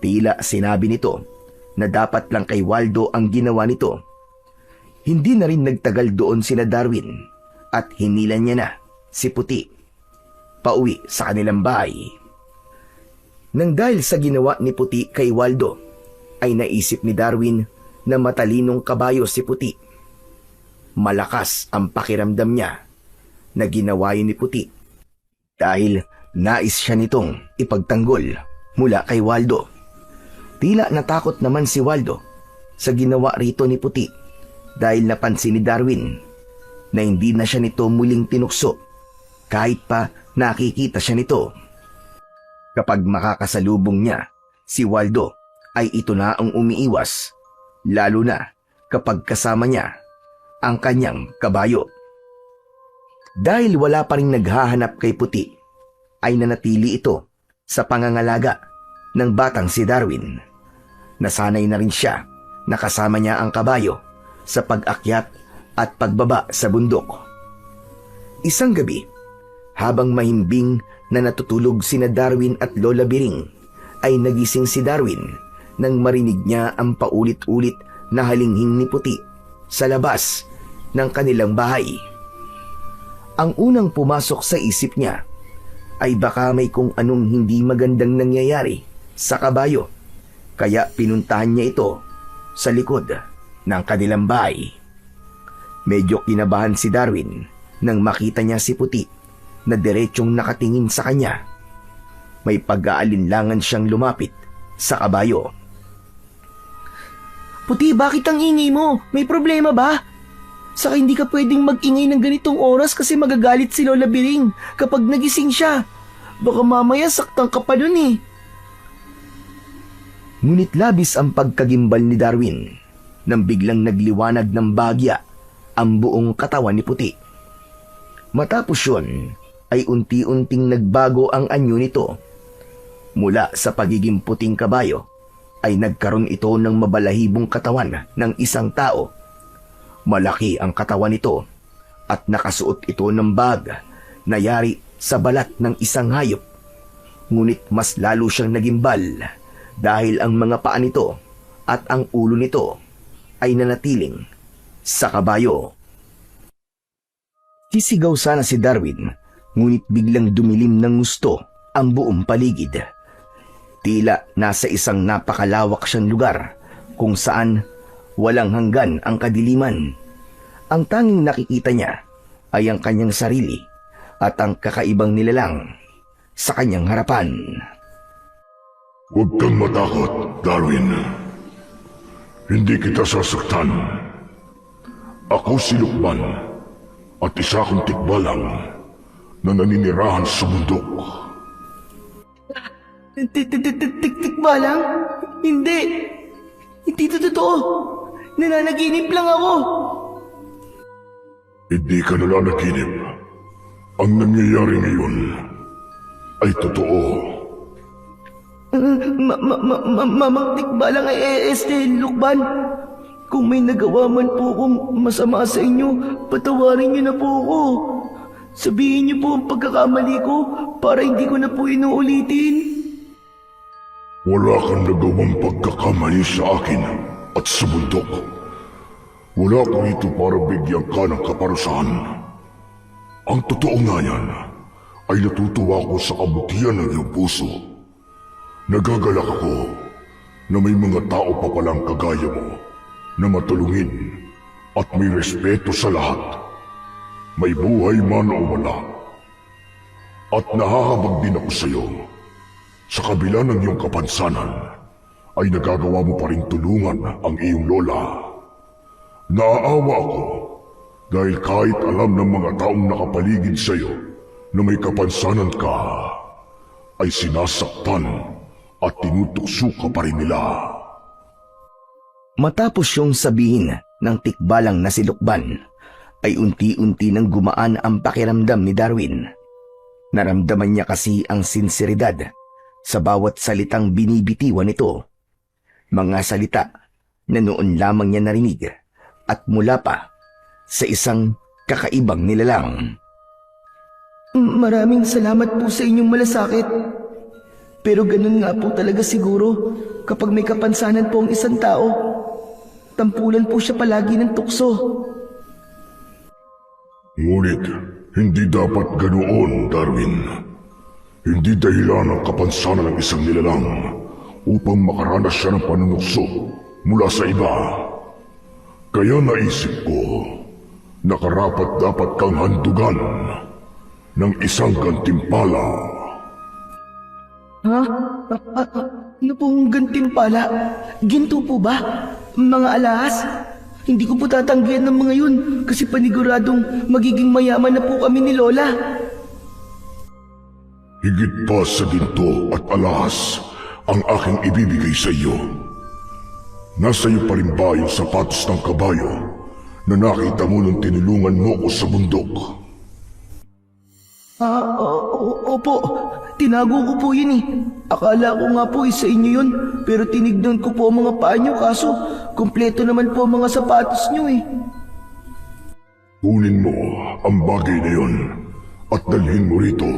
Tila sinabi nito na dapat lang kay Waldo ang ginawa nito Hindi na rin nagtagal doon sina Darwin at hinilan niya na si Puti pauwi sa kanilang bahay. Nang dahil sa ginawa ni Puti kay Waldo, ay naisip ni Darwin na matalinong kabayo si Puti. Malakas ang pakiramdam niya na ginawa yun ni Puti dahil nais siya nitong ipagtanggol mula kay Waldo. Tila natakot naman si Waldo sa ginawa rito ni Puti dahil napansin ni Darwin na hindi na siya nito muling tinukso kahit pa nakikita siya nito. Kapag makakasalubong niya si Waldo ay ito na ang umiiwas, lalo na kapag kasama niya ang kanyang kabayo. Dahil wala pa rin naghahanap kay Puti, ay nanatili ito sa pangangalaga ng batang si Darwin. Nasanay na rin siya na kasama niya ang kabayo sa pag-akyat at pagbaba sa bundok. Isang gabi, habang mahimbing na natutulog sina Darwin at Lola Biring, ay nagising si Darwin nang marinig niya ang paulit-ulit na halinghing ni Puti sa labas ng kanilang bahay. Ang unang pumasok sa isip niya ay baka may kung anong hindi magandang nangyayari sa kabayo, kaya pinuntahan niya ito sa likod ng kanilang bahay. Medyo kinabahan si Darwin nang makita niya si Puti na diretsyong nakatingin sa kanya. May pag-aalinlangan siyang lumapit sa kabayo. Puti, bakit ang ingay mo? May problema ba? Saka hindi ka pwedeng mag-ingay ng ganitong oras kasi magagalit si Lola Biring kapag nagising siya. Baka mamaya saktan ka pa dun eh. Ngunit labis ang pagkagimbal ni Darwin nang biglang nagliwanag ng bagya ang buong katawan ni Puti. Matapos yun, ay unti-unting nagbago ang anyo nito. Mula sa pagiging puting kabayo, ay nagkaroon ito ng mabalahibong katawan ng isang tao. Malaki ang katawan nito at nakasuot ito ng bag na yari sa balat ng isang hayop. Ngunit mas lalo siyang nagimbal dahil ang mga paa nito at ang ulo nito ay nanatiling sa kabayo. Sisigaw sana si Darwin, ngunit biglang dumilim ng gusto ang buong paligid. Tila nasa isang napakalawak siyang lugar kung saan walang hanggan ang kadiliman. Ang tanging nakikita niya ay ang kanyang sarili at ang kakaibang nilalang sa kanyang harapan. Huwag kang matakot, Darwin. Hindi kita sasaktan. Ako si Lukman at isa kong tikbalang na naninirahan sa bundok. Tikbalang? Hindi. Hindi ito totoo. Nananaginip lang ako. Hindi ka nalanaginip. Ang nangyayari ngayon ay totoo. Mamang tikbalang Lukman. Kung may nagawa man po akong masama sa inyo, patawarin niyo na po ako. Sabihin niyo po ang pagkakamali ko para hindi ko na po inuulitin. Wala kang nagawang pagkakamali sa akin at sa bundok. Wala ko ito para bigyan ka ng kaparusahan. Ang totoo nga yan ay natutuwa ko sa kabutihan ng iyong puso. Nagagalak ako na may mga tao pa palang kagaya mo na matulungin at may respeto sa lahat. May buhay man o wala. At nahahabag din ako sa iyo. Sa kabila ng iyong kapansanan, ay nagagawa mo pa rin tulungan ang iyong lola. Naaawa ako dahil kahit alam ng mga taong nakapaligid sa iyo na may kapansanan ka, ay sinasaktan at tinutukso ka pa rin nila. Matapos yung sabihin ng tikbalang na si Lukman, ay unti-unti nang gumaan ang pakiramdam ni Darwin. Naramdaman niya kasi ang sinseridad sa bawat salitang binibitiwan nito. Mga salita na noon lamang niya narinig at mula pa sa isang kakaibang nilalang. Maraming salamat po sa inyong malasakit. Pero ganun nga po talaga siguro kapag may kapansanan po ang isang tao. tampulan po siya palagi ng tukso. Ngunit, hindi dapat ganoon, Darwin. Hindi dahilan ang kapansanan ng isang nilalang upang makaranas siya ng panunukso mula sa iba. Kaya naisip ko na karapat dapat kang handugan ng isang gantimpala. Ha? Ano pong gantimpala? Ginto po ba? Mga alahas? Hindi ko po tatanggihan ng mga yun kasi paniguradong magiging mayaman na po kami ni Lola. Higit pa sa ginto at alahas ang aking ibibigay sa iyo. Nasa iyo pa rin ba yung sapatos ng kabayo na nakita mo nung tinulungan mo ko sa bundok? Opo. Tinago ko po yun eh. Akala ko nga po sa inyo yun. Pero tinignan ko po ang mga paa nyo kaso kumpleto naman po ang mga sapatos nyo eh. Kunin mo ang bagay na yun at dalhin mo rito.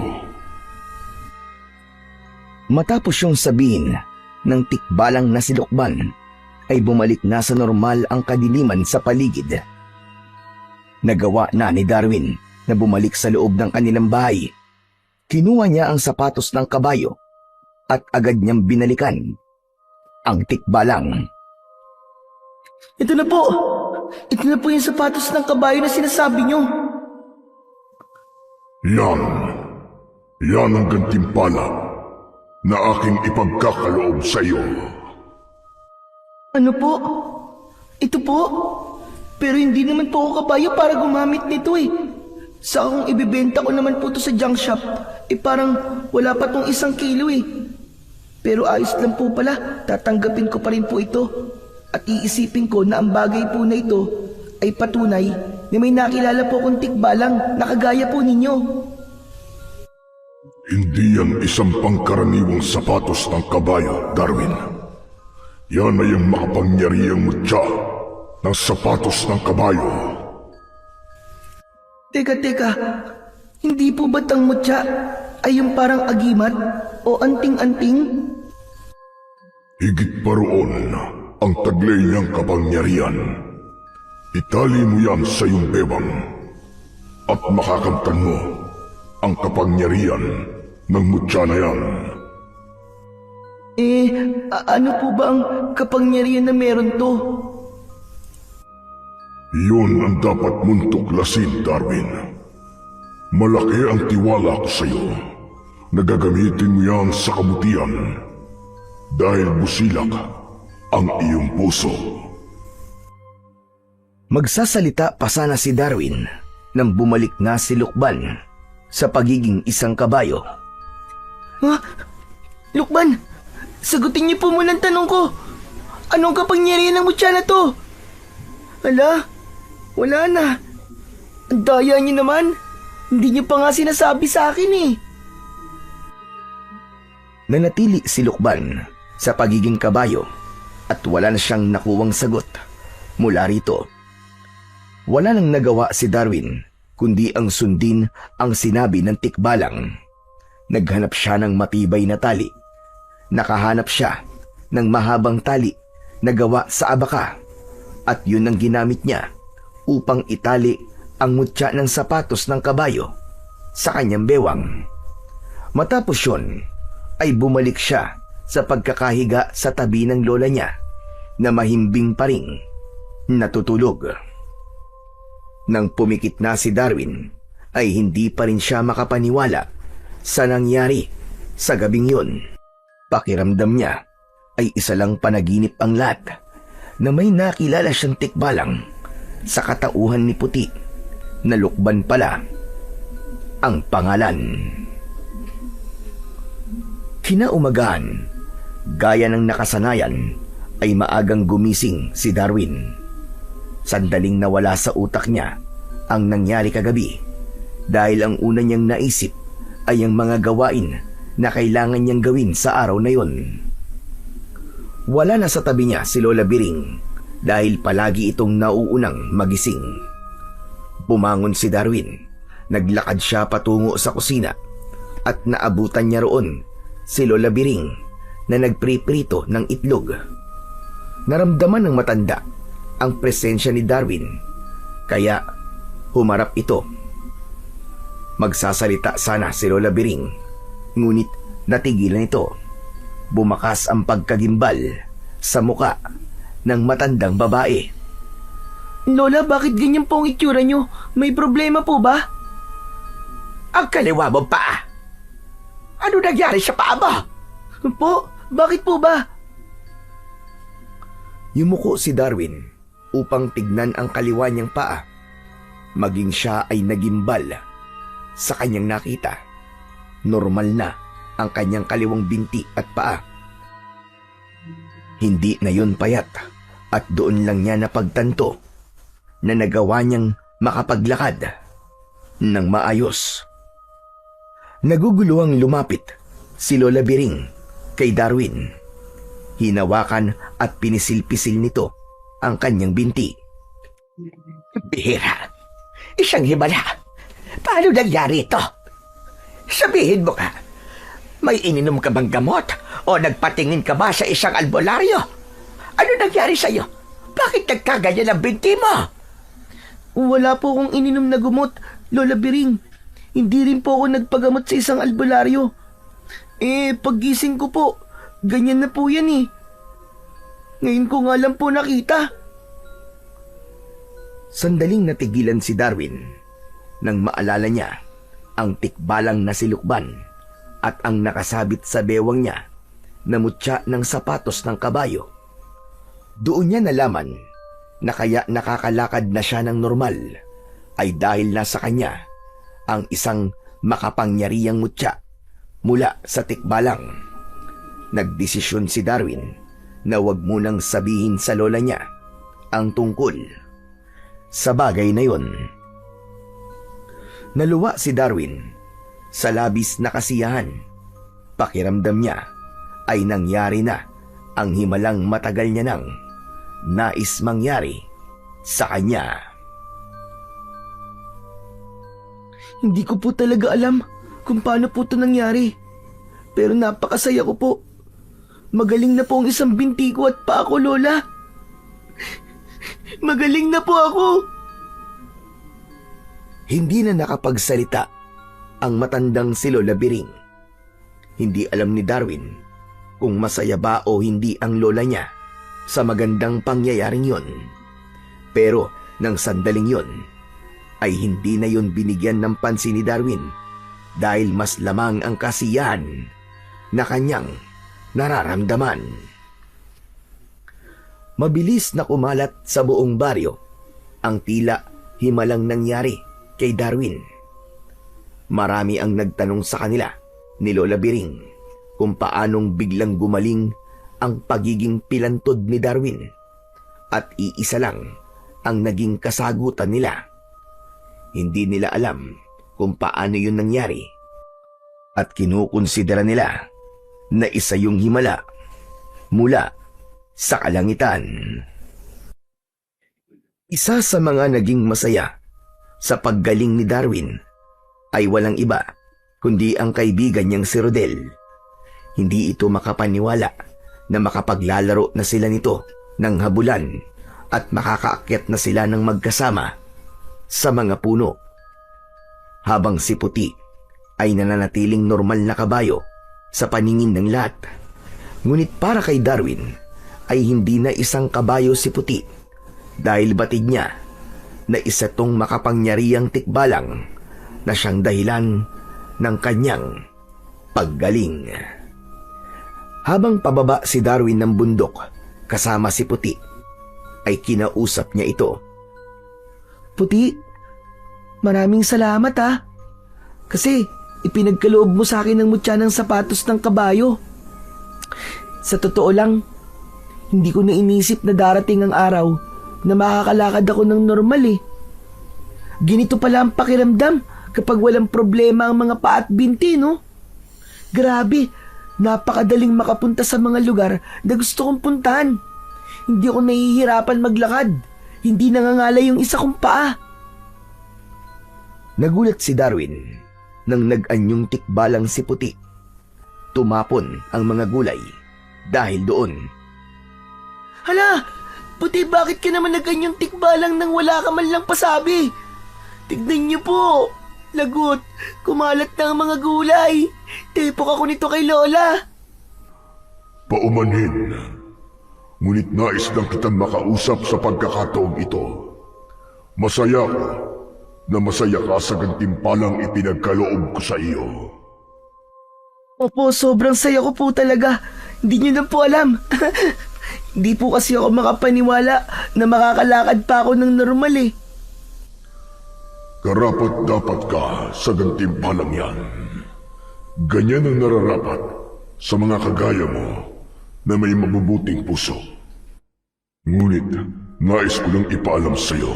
Matapos yung sabihin ng tikbalang na si Lukban, ay bumalik na sa normal ang kadiliman sa paligid. Nagawa na ni Darwin na bumalik sa loob ng kanilang bahay. Kinuha niya ang sapatos ng kabayo at agad niyang binalikan ang tikbalang. Ito na po. Ito na po yung sapatos ng kabayo na sinasabi nyo. Yan. Yan ang gantimpala na aking ipagkakaloob sa iyo. Ano po? Ito po? Pero hindi naman po ako kabayo para gumamit nito eh. Sa kung ibibenta ko naman po to sa junk shop, parang wala pa tong 1 kilo eh. Pero ayos lang po pala, tatanggapin ko pa rin po ito. At iisipin ko na ang bagay po na ito ay patunay na may nakilala po kong tikbalang na kagaya po ninyo. Hindi yan isang pangkaraniwang sapatos ng kabayo, Darwin. Yan ay ang makapangyarihang mutya ng sapatos ng kabayo. Teka, hindi po ba't ang mutya ay yung parang agimat o anting-anting? Higit pa roon ang taglay niyang kapangyarihan. Itali mo yan sa iyong bebang at makakamtan mo ang kapangyarihan ng mutya na yan. Ano po ba ang kapangyarihan na meron to? Iyon ang dapat mong tuklasin, Darwin. Malaki ang tiwala ko sa iyo na gagamitin mo yan sa kabutihan dahil busilak ang iyong puso. Magsasalita pa sana si Darwin nang bumalik na si Lukban sa pagiging isang kabayo. Ha? Lukban, sagutin niyo po muna ang tanong ko. Anong kapangyarihan ng mutya na to? Ala, wala na. Ang daya niyo naman. Hindi niyo pa nga sinasabi sa akin eh. Nanatili si Lukban sa pagiging kabayo at wala na siyang nakuwang sagot mula rito. Wala nang nagawa si Darwin kundi ang sundin ang sinabi ng tikbalang. Naghanap siya ng matibay na tali. Nakahanap siya ng mahabang tali na gawa sa abaka at yun ang ginamit niya upang itali ang mutya ng sapatos ng kabayo sa kanyang bewang. Matapos yun, ay bumalik siya sa pagkakahiga sa tabi ng lola niya na mahimbing pa ring natutulog. Nang pumikit na si Darwin, ay hindi pa rin siya makapaniwala sa nangyari sa gabing yun. Pakiramdam niya ay isa lang panaginip ang lahat na may nakilala siyang tikbalang sa katauhan ni Puti na Lukban pala ang pangalan. Kinaumagahan, gaya ng nakasanayan, ay maagang gumising si Darwin. Sandaling nawala sa utak niya ang nangyari kagabi dahil ang una niyang naisip ay ang mga gawain na kailangan niyang gawin sa araw na yon. Wala na sa tabi niya si Lola Biring dahil palagi itong nauunang magising. Bumangon si Darwin, naglakad siya patungo sa kusina at naabutan niya roon si Lola Biring na nagpriprito ng itlog. Naramdaman ng matanda ang presensya ni Darwin, kaya humarap ito. Magsasalita sana si Lola Biring, ngunit natigilan ito. Bumakas ang pagkagimbal sa muka ng matandang babae. Lola, bakit ganyan po ang itsura nyo? May problema po ba? Ang kaliwa mo paa. Ano nangyari sa paa mo? Po, bakit po ba? Yumuko si Darwin upang tignan ang kaliwa niyang paa. Maging siya ay nagimbal sa kanyang nakita. Normal na ang kanyang kaliwang binti at paa. Hindi na yun payat at doon lang niya napagtanto na nagawa niyang makapaglakad ng maayos. Naguguluhang lumapit si Lola Biring kay Darwin. Hinawakan at pinisil-pisil nito ang kanyang binti. Bihira. Isang himala. Paano nangyari ito? Sabihin mo ka, may ininom ka bang gamot o nagpatingin ka ba sa isang albularyo? Ano nangyari sa'yo? Bakit nagkaganyan ang binti mo? Wala po akong ininom na gumot, Lola Biring. Hindi rin po ako nagpagamot sa isang albularyo. Paggising ko po, ganyan na po yan eh. Ngayon ko nga lang po nakita. Sandaling natigilan si Darwin nang maalala niya ang tikbalang na silukban at ang nakasabit sa bewang niya na mutya ng sapatos ng kabayo. Doon niya nalaman na kaya nakakalakad na siya ng normal ay dahil nasa kanya ang isang makapangyarihang mutya mula sa tikbalang. Nagdesisyon si Darwin na wag munang sabihin sa lola niya ang tungkol sa bagay na yon. Naluwa si Darwin sa labis na kasiyahan. Pakiramdam niya ay nangyari na ang himalang matagal niya nang nais mangyari sa kanya. Hindi ko po talaga alam kung paano po ito nangyari. Pero napakasaya ko po. Magaling na po ang isang binti ko at paa ko, Lola. Magaling na po ako. Hindi na nakapagsalita ang matandang si Lola Biring. Hindi alam ni Darwin kung masaya ba o hindi ang lola niya sa magandang pangyayaring yon. Pero nang sandaling yon, ay hindi na yon binigyan ng pansin ni Darwin dahil mas lamang ang kasiyahan na kanyang nararamdaman. Mabilis na kumalat sa buong baryo ang tila himalang nangyari kay Darwin. Marami ang nagtanong sa kanila ni Lola Biring kung paanong biglang gumaling ang pagiging pilantod ni Darwin at iisa lang ang naging kasagutan nila. Hindi nila alam kung paano yun nangyari at kinukonsidera nila na isa yung himala mula sa kalangitan. Isa sa mga naging masaya sa paggaling ni Darwin ay walang iba kundi ang kaibigan niyang si Rodel. Hindi ito makapaniwala na makapaglalaro na sila nito ng habulan at makakaakyat na sila ng magkasama sa mga puno. Habang si Puti ay nananatiling normal na kabayo sa paningin ng lahat. Ngunit para kay Darwin ay hindi na isang kabayo si Puti dahil batid niya na isa tong makapangyarihang tikbalang na siyang dahilan ng kanyang paggaling. Habang pababa si Darwin ng bundok kasama si Puti, ay kinausap niya ito. Puti, maraming salamat ha. Kasi ipinagkaloob mo sa akin ng mutya ng sapatos ng kabayo. Sa totoo lang, hindi ko na inisip na darating ang araw na makakalakad ako ng normal eh. Ganito pala ang pakiramdam kapag walang problema ang mga paa at binti, no? Grabe, napakadaling makapunta sa mga lugar na gusto kong puntahan. Hindi ako nahihirapan maglakad. Hindi nangangalay yung isa kong paa. Nagulat si Darwin nang nag-anyong tikbalang si Puti. Tumapon ang mga gulay dahil doon. Hala, Puti, bakit ka naman na ganyang tikbalang nang wala ka man lang pasabi? Tignan niyo po. Lagot, kumalat na ang mga gulay. Tepok ako nito kay Lola. Paumanhin. Ngunit nais lang kitang makausap sa pagkakataong ito. Masaya ko na masaya ka sa gantimpalang ipinagkaloob ko sa iyo. Opo, sobrang saya ko po talaga. Hindi niyo na po alam. Hindi po kasi ako makapaniwala na makakalakad pa ako ng normal eh. Karapat dapat ka sa gantimpalang yan. Ganyan ang nararapat sa mga kagaya mo na may mabubuting puso. Ngunit nais ko lang ipaalam sa iyo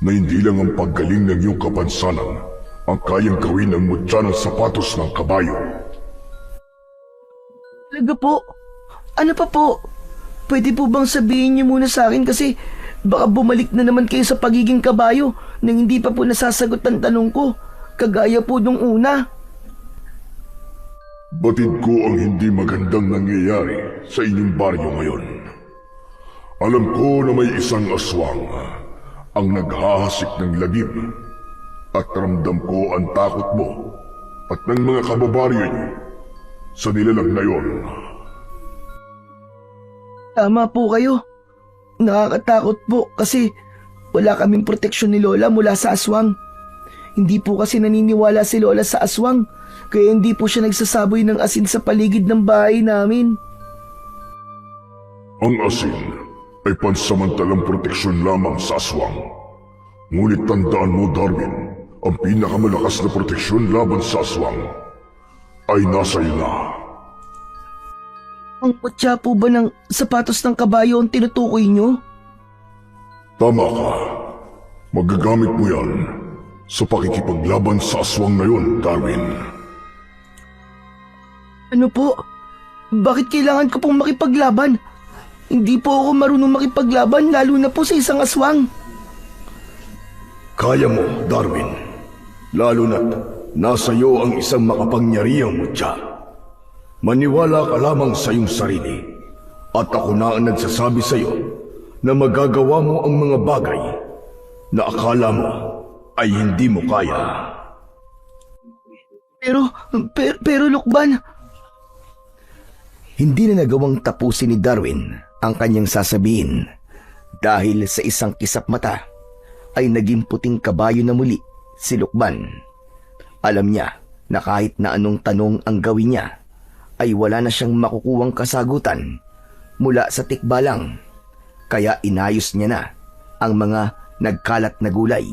na hindi lang ang paggaling ng iyong kapansanan ang kayang gawin ng mutya ng sapatos ng kabayo. Talaga po? Ano pa po? Pwede po bang sabihin niyo muna sa akin kasi baka bumalik na naman kayo sa pagiging kabayo nang hindi pa po nasasagot ang tanong ko, kagaya po nung una. Batid ko ang hindi magandang nangyayari sa inyong baryo ngayon. Alam ko na may isang aswang ang naghahasik ng lagim at ramdam ko ang takot mo at ng mga kababaryo niyo sa nilalang na yon. Tama po kayo. Nakakatakot po kasi wala kaming proteksyon ni Lola mula sa aswang. Hindi po kasi naniniwala si Lola sa aswang, kaya hindi po siya nagsasaboy ng asin sa paligid ng bahay namin. Ang asin ay pansamantalang proteksyon lamang sa aswang. Ngunit tandaan mo, Darwin, ang pinakamalakas na proteksyon laban sa aswang ay nasa iyo na. Ang mutya po ba ng sapatos ng kabayo ang tinutukoy nyo? Tama ka. Magagamit mo yan sa pakikipaglaban sa aswang na yon, Darwin. Ano po? Bakit kailangan ko pong makipaglaban? Hindi po ako marunong makipaglaban lalo na po sa isang aswang. Kaya mo, Darwin. Lalo na't nasa iyo ang isang makapangyarihang mutya. Maniwala ka lamang sa iyong sarili at ako na ang nagsasabi sa iyo na magagawa mo ang mga bagay na akala mo ay hindi mo kaya. Pero Lukban, Hindi na nagawang tapusin ni Darwin ang kanyang sasabihin dahil sa isang kisap mata ay naging puting kabayo na muli si Lukban. Alam niya na kahit na anong tanong ang gawin niya ay wala na siyang makukuwang kasagutan mula sa tikbalang, kaya inayos niya na ang mga nagkalat na gulay.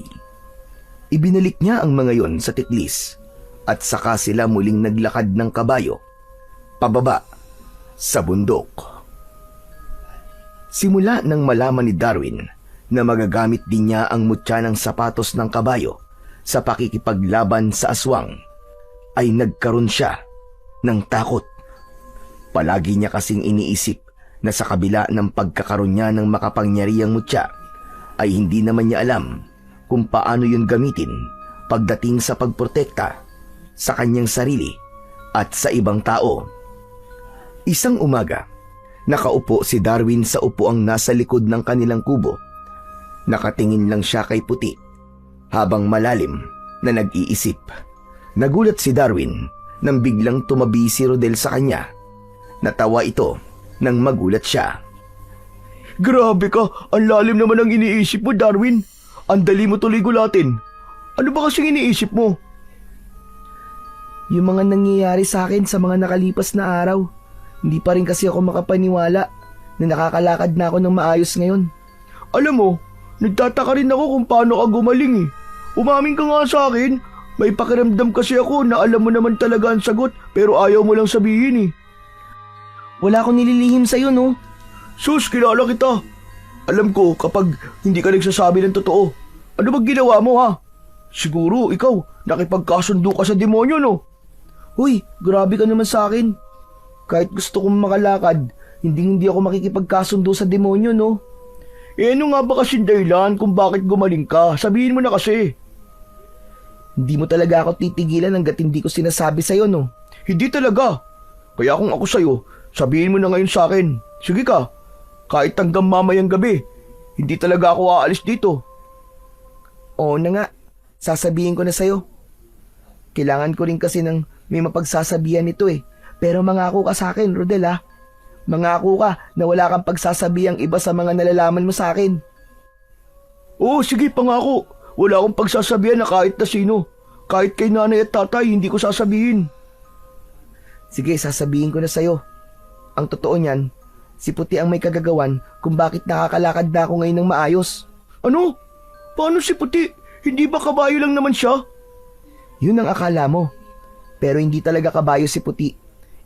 Ibinalik niya ang mga yon sa tiklis at saka sila muling naglakad ng kabayo pababa sa bundok. Simula nang malaman ni Darwin na magagamit din niya ang mutya ng sapatos ng kabayo sa pakikipaglaban sa aswang, ay nagkaroon siya ng takot. Palagi niya kasing iniisip na sa kabila ng pagkakaroon niya ng makapangyarihang mutya, ay hindi naman niya alam kung paano yun gamitin pagdating sa pagprotekta sa kanyang sarili at sa ibang tao. Isang umaga, nakaupo si Darwin sa upuang nasa likod ng kanilang kubo. Nakatingin lang siya kay Puti habang malalim na nag-iisip. Nagulat si Darwin nang biglang tumabi si Rodel sa kanya. Natawa ito nang magulat siya. grabe ka, ang lalim naman ang iniisip mo, Darwin. Ang dali mo tuloy gulatin. Ano ba kasing iniisip mo? Yung mga nangyayari sa akin sa mga nakalipas na araw. Hindi pa rin kasi ako makapaniwala na nakakalakad na ako ng maayos ngayon. Alam mo, nagtataka rin ako kung paano ka gumaling eh. Umamin ka nga sa akin. May pakiramdam kasi ako na alam mo naman talaga ang sagot pero ayaw mo lang sabihin eh. Wala akong nililihim sa'yo, no? Sus, kilala kita. Alam ko kapag hindi ka nagsasabi ng totoo. Ano bang ginawa mo, ha? Siguro ikaw, nakipagkasundo ka sa demonyo, no? Uy, grabe ka naman sa akin. Kahit gusto kong makalakad, hindi ako makikipagkasundo sa demonyo, no? Eh ano nga ba kasing dahilan kung bakit gumaling ka? Sabihin mo na kasi. Hindi mo talaga ako titigilan hanggat hindi ko sinasabi sa'yo, no? Hindi talaga. Kaya kung ako sa'yo, sabihin mo na ngayon sa akin. Sige ka. Kahit hanggang mamayang gabi, hindi talaga ako aalis dito. Oo na nga, sasabihin ko na sa'yo. Kailangan ko rin kasi ng may mapagsasabihan nito eh. Pero mangako ka sa akin, Rodel ha. Mangako ka na wala kang pagsasabihang iba sa mga nalalaman mo sa akin. Oo, sige, pangako. Wala akong pagsasabihan na kahit na sino. Kahit kay nanay at tatay, hindi ko sasabihin. Sige, sasabihin ko na sa'yo. Ang totoo niyan, si Puti ang may kagagawan kung bakit nakakalakad na ako ngayon ng maayos. Ano? Paano si Puti? Hindi ba kabayo lang naman siya? Yun ang akala mo. Pero hindi talaga kabayo si Puti.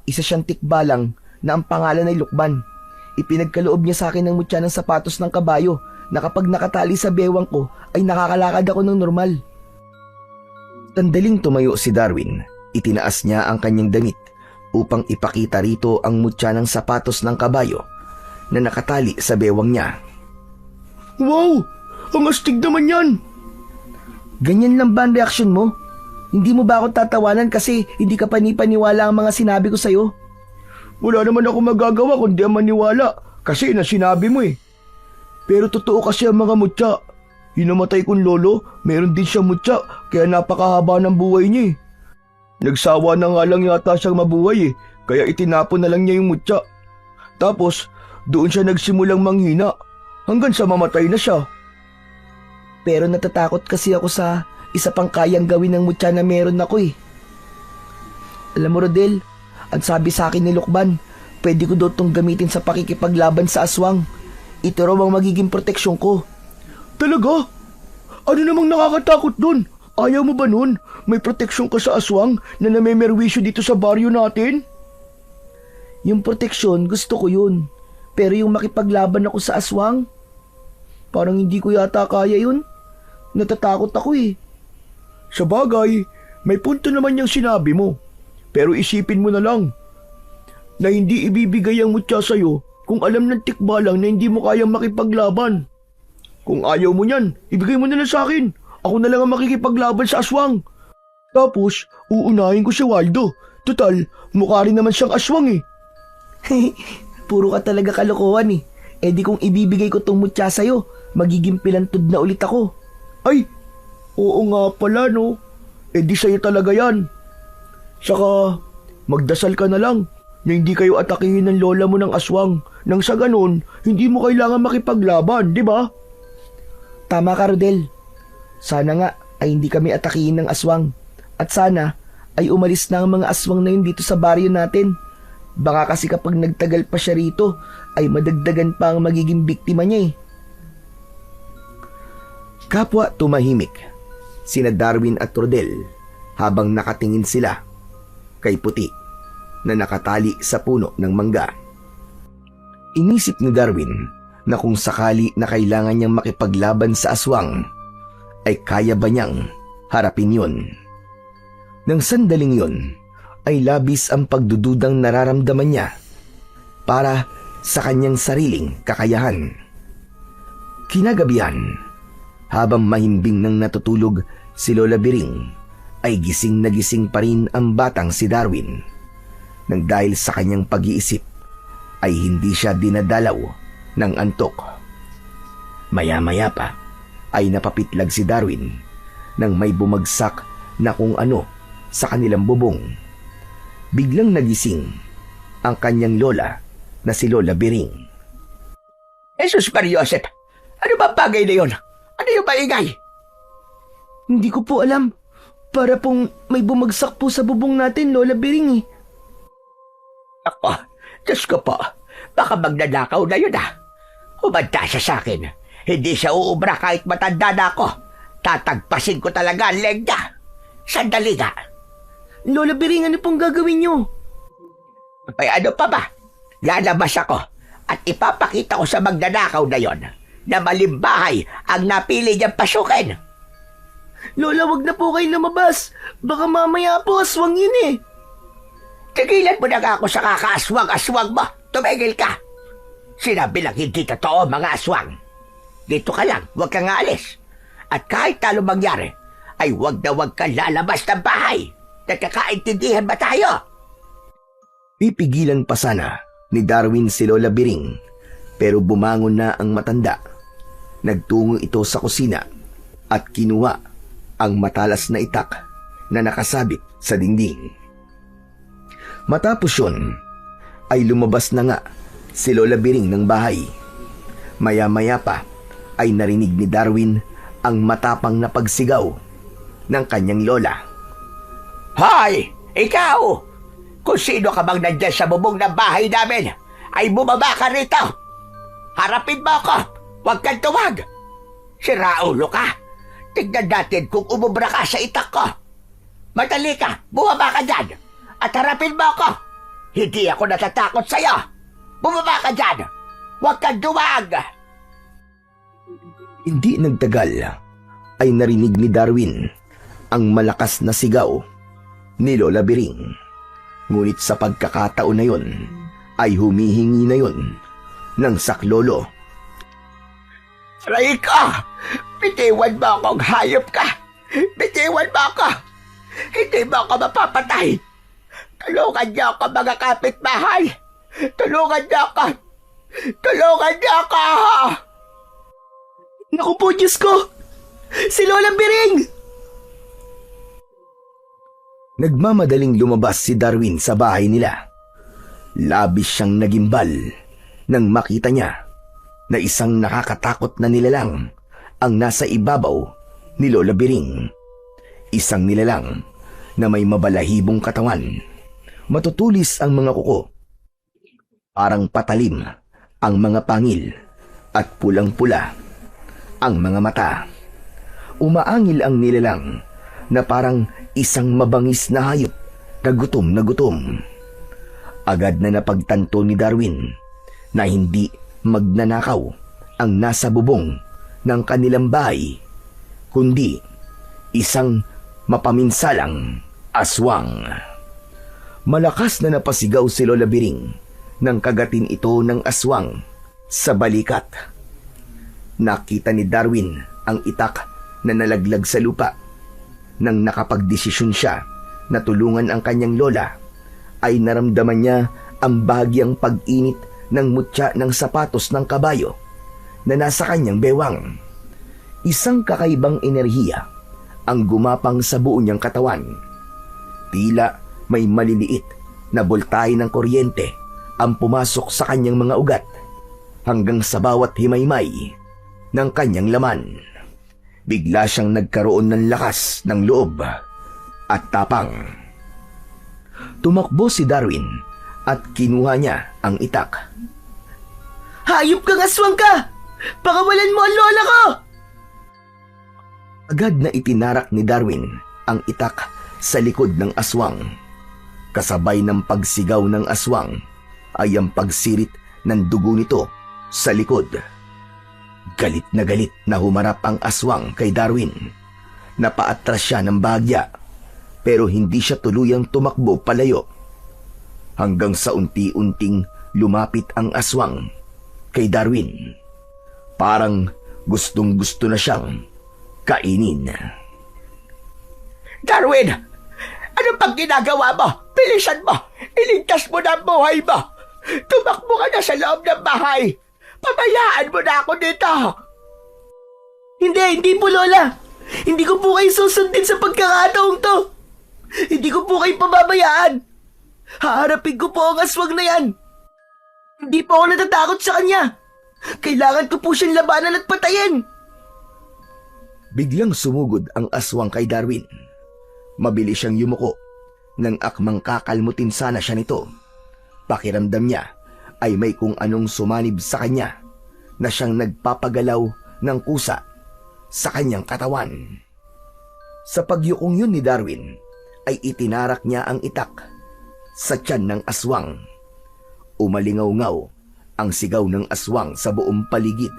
Isa siyang tikbalang na ang pangalan ay Lukban. Ipinagkaloob niya sa akin ng mutya ng sapatos ng kabayo na kapag nakatali sa bewang ko ay nakakalakad ako ng normal. Tandaling tumayo si Darwin. Itinaas niya ang kanyang damit upang ipakita rito ang mutya ng sapatos ng kabayo na nakatali sa bewang niya. Wow! Ang astig naman yan! Ganyan lang ba ang reaksyon mo? Hindi mo ba ako tatawanan kasi hindi ka panipaniwala ang mga sinabi ko sa'yo? Wala naman ako magagawa kundi ang maniwala kasi na sinabi mo eh. Pero totoo kasi ang mga mutya. Hinamatay kong lolo, meron din siyang mutya kaya napakahaba ng buhay niya eh. Nagsawa na nga lang yata siyang mabuhay eh, kaya itinapon na lang niya yung mutya. Tapos, doon siya nagsimulang manghina hanggang sa mamatay na siya. Pero natatakot kasi ako sa isa pang kayang gawin ng mutya na meron ako eh. Alam mo Rodel, ang sabi sa akin ni Lukban, pwede ko daw itong gamitin sa pakikipaglaban sa aswang. Ito raw ang magiging proteksyon ko. Talaga? Ano namang nakakatakot dun? Ayaw mo ba nun? May proteksyon ka sa aswang na namemerwisyo dito sa baryo natin? Yung proteksyon, gusto ko yun. Pero yung makipaglaban ako sa aswang, parang hindi ko yata kaya yun. Natatakot ako eh. Sa bagay, may punto naman yung sinabi mo. Pero isipin mo na lang na hindi ibibigay ang mutya sa'yo kung alam ng tikbalang na hindi mo kayang makipaglaban. Kung ayaw mo niyan, ibigay mo na lang sa akin. Ako na lang ang makikipaglaban sa aswang. Tapos, uunahin ko si Waldo. Total, mukha rin naman siyang aswang eh. Puro ka talaga kalokohan eh. Eh di kung ibibigay ko tong mutya sa'yo, magiging pilantod na ulit ako. Ay, oo nga pala no. Eh di sa'yo talaga yan. Saka, magdasal ka na lang na hindi kayo atakihin ng lola mo ng aswang. Nang sa ganun, hindi mo kailangan makipaglaban, di ba? Tama ka Rodel. Sana nga ay hindi kami atakihin ng aswang. At sana ay umalis na ang mga aswang na yun dito sa baryo natin. Baka kasi kapag nagtagal pa siya rito, ay madagdagan pa ang magiging biktima niya eh. Kapwa tumahimik sina Darwin at Rodel habang nakatingin sila kay Puti na nakatali sa puno ng mangga. Inisip ni Darwin na kung sakali na kailangan niyang makipaglaban sa aswang, ay kaya ba niyang harapin yun? Nang sandaling yun, ay labis ang pagdududang nararamdaman niya para sa kanyang sariling kakayahan. Kinagabihan, habang mahimbing nang natutulog si Lola Biring, ay gising na gising pa rin ang batang si Darwin. Nang dahil sa kanyang pag-iisip, ay hindi siya dinadalaw ng antok. Maya-maya pa ay napapitlag si Darwin nang may bumagsak na kung ano sa kanilang bubong. Biglang nagising ang kanyang lola na si Lola Biring. Jesus Mariosep, ano ba bagay na yun? Ano yung maingay? Hindi ko po alam. Para pong may bumagsak po sa bubong natin, Lola Biring eh. Ako, Diyos ko po, baka magnanakaw na yun ah. Umanda siya sa akin. Hindi siya uubra kahit matanda na ako. Tatagpasin ko talaga ang leg niya. Sandali nga. Lola Biring, ano pong gagawin niyo? Ay ano pa ba? Lalabas ako at ipapakita ko sa magnanakaw na yon na malimbahay ang napili niyang pasukin. Lola, wag na po kayo lumabas. Baka mamaya po aswang yun eh. Tigilan mo na nga ako sa kakaaswang-aswang mo. Tumigil ka. Sinabi lang hindi totoo mga aswang. Dito ka lang, huwag kang aalis. At kahit talo mangyari, ay huwag na huwag kang lalabas ng bahay. Nagkakaintindihan ba tayo? Pipigilan pa sana ni Darwin si Lola Biring Pero bumangon na ang matanda. Nagtungo ito sa kusina at kinuha ang matalas na itak na nakasabit sa dingding. Matapos yun, ay lumabas na nga si Lola Biring ng bahay. Maya-maya pa ay narinig ni Darwin ang matapang na pagsigaw ng kanyang lola. Hoy! Ikaw! Kung sino ka bang nandyan sa bubong ng bahay namin, ay bumaba ka rito! Harapin mo ako! Huwag kang tuwag! Siraulo ka! Tignan natin kung umubra ka sa itak ko! Madali ka! Bumaba ka dyan! At harapin mo ako! Hindi ako natatakot sa'yo! Bumaba ka dyan! Huwag kang duwag! Hindi nagtagal ay narinig ni Darwin ang malakas na sigaw ni Lola Biring. Ngunit sa pagkakataon na yon ay humihingi na yon ng saklolo. Rico! Bitiwan mo akong hayop ka! Bitiwan mo ako! Hindi mo ako mapapatay! Tulungan niyo ako, mga kapitbahay! Tulungan niyo ako! Tulungan niyo ako! Naku po, Diyos ko! Si Lola Biring! Nagmamadaling lumabas si Darwin sa bahay nila. Labis siyang nagimbal nang makita niya na isang nakakatakot na nilalang ang nasa ibabaw ni Lola Biring. Isang nilalang na may mabalahibong katawan. Matutulis ang mga kuko. Parang patalim ang mga pangil at pulang-pula ang mga mata. Umaangil ang nilalang na parang isang mabangis na hayop na gutom na gutom. Agad na napagtanto ni Darwin na hindi magnanakaw ang nasa bubong ng kanilang bahay, kundi isang mapaminsalang aswang. Malakas na napasigaw si Lola Biring nang kagatin ito ng aswang sa balikat. Nakita ni Darwin ang itak na nalaglag sa lupa. Nang nakapagdesisyon siya na tulungan ang kanyang lola, ay naramdaman niya ang bahagyang pag-init ng mutya ng sapatos ng kabayo na nasa kanyang bewang. Isang kakaibang enerhiya ang gumapang sa buo niyang katawan. Tila may maliliit na boltahe ng kuryente ang pumasok sa kanyang mga ugat hanggang sa bawat himaymay ng kanyang laman. Bigla siyang nagkaroon ng lakas ng loob at tapang. Tumakbo si Darwin at kinuha niya ang itak. Hayop kang aswang ka! Pakawalan mo ang lola ko! Agad na itinarak ni Darwin ang itak sa likod ng aswang. Kasabay ng pagsigaw ng aswang ay ang pagsirit ng dugo nito sa likod. Galit na humarap ang aswang kay Darwin. Napaatras siya ng bahagya, pero hindi siya tuluyang tumakbo palayo. Hanggang sa unti-unting lumapit ang aswang kay Darwin. Parang gustong-gusto na siyang kainin. Darwin! Ano pang ginagawa mo? Bilisan mo! Iligtas mo na ang buhay mo! Tumakbo ka na sa loob ng bahay! Pabayaan mo na ako dito! Hindi po, Lola. Hindi ko po kayo susundin sa pagkakataong to. Hindi ko po kayo pababayaan. Haharapin ko po ang aswang na yan. Hindi po ako natatakot sa kanya. Kailangan ko po siyang labanan at patayin. Biglang sumugod ang aswang kay Darwin. Mabilis siyang yumuko nang akmang kakalmutin sana siya nito. Pakiramdam niya ay may kung anong sumanib sa kanya na siyang nagpapagalaw ng kusa sa kanyang katawan. Sa pagyukong yun ni Darwin ay itinarak niya ang itak sa tiyan ng aswang. Umalingaw-ngaw ang sigaw ng aswang sa buong paligid.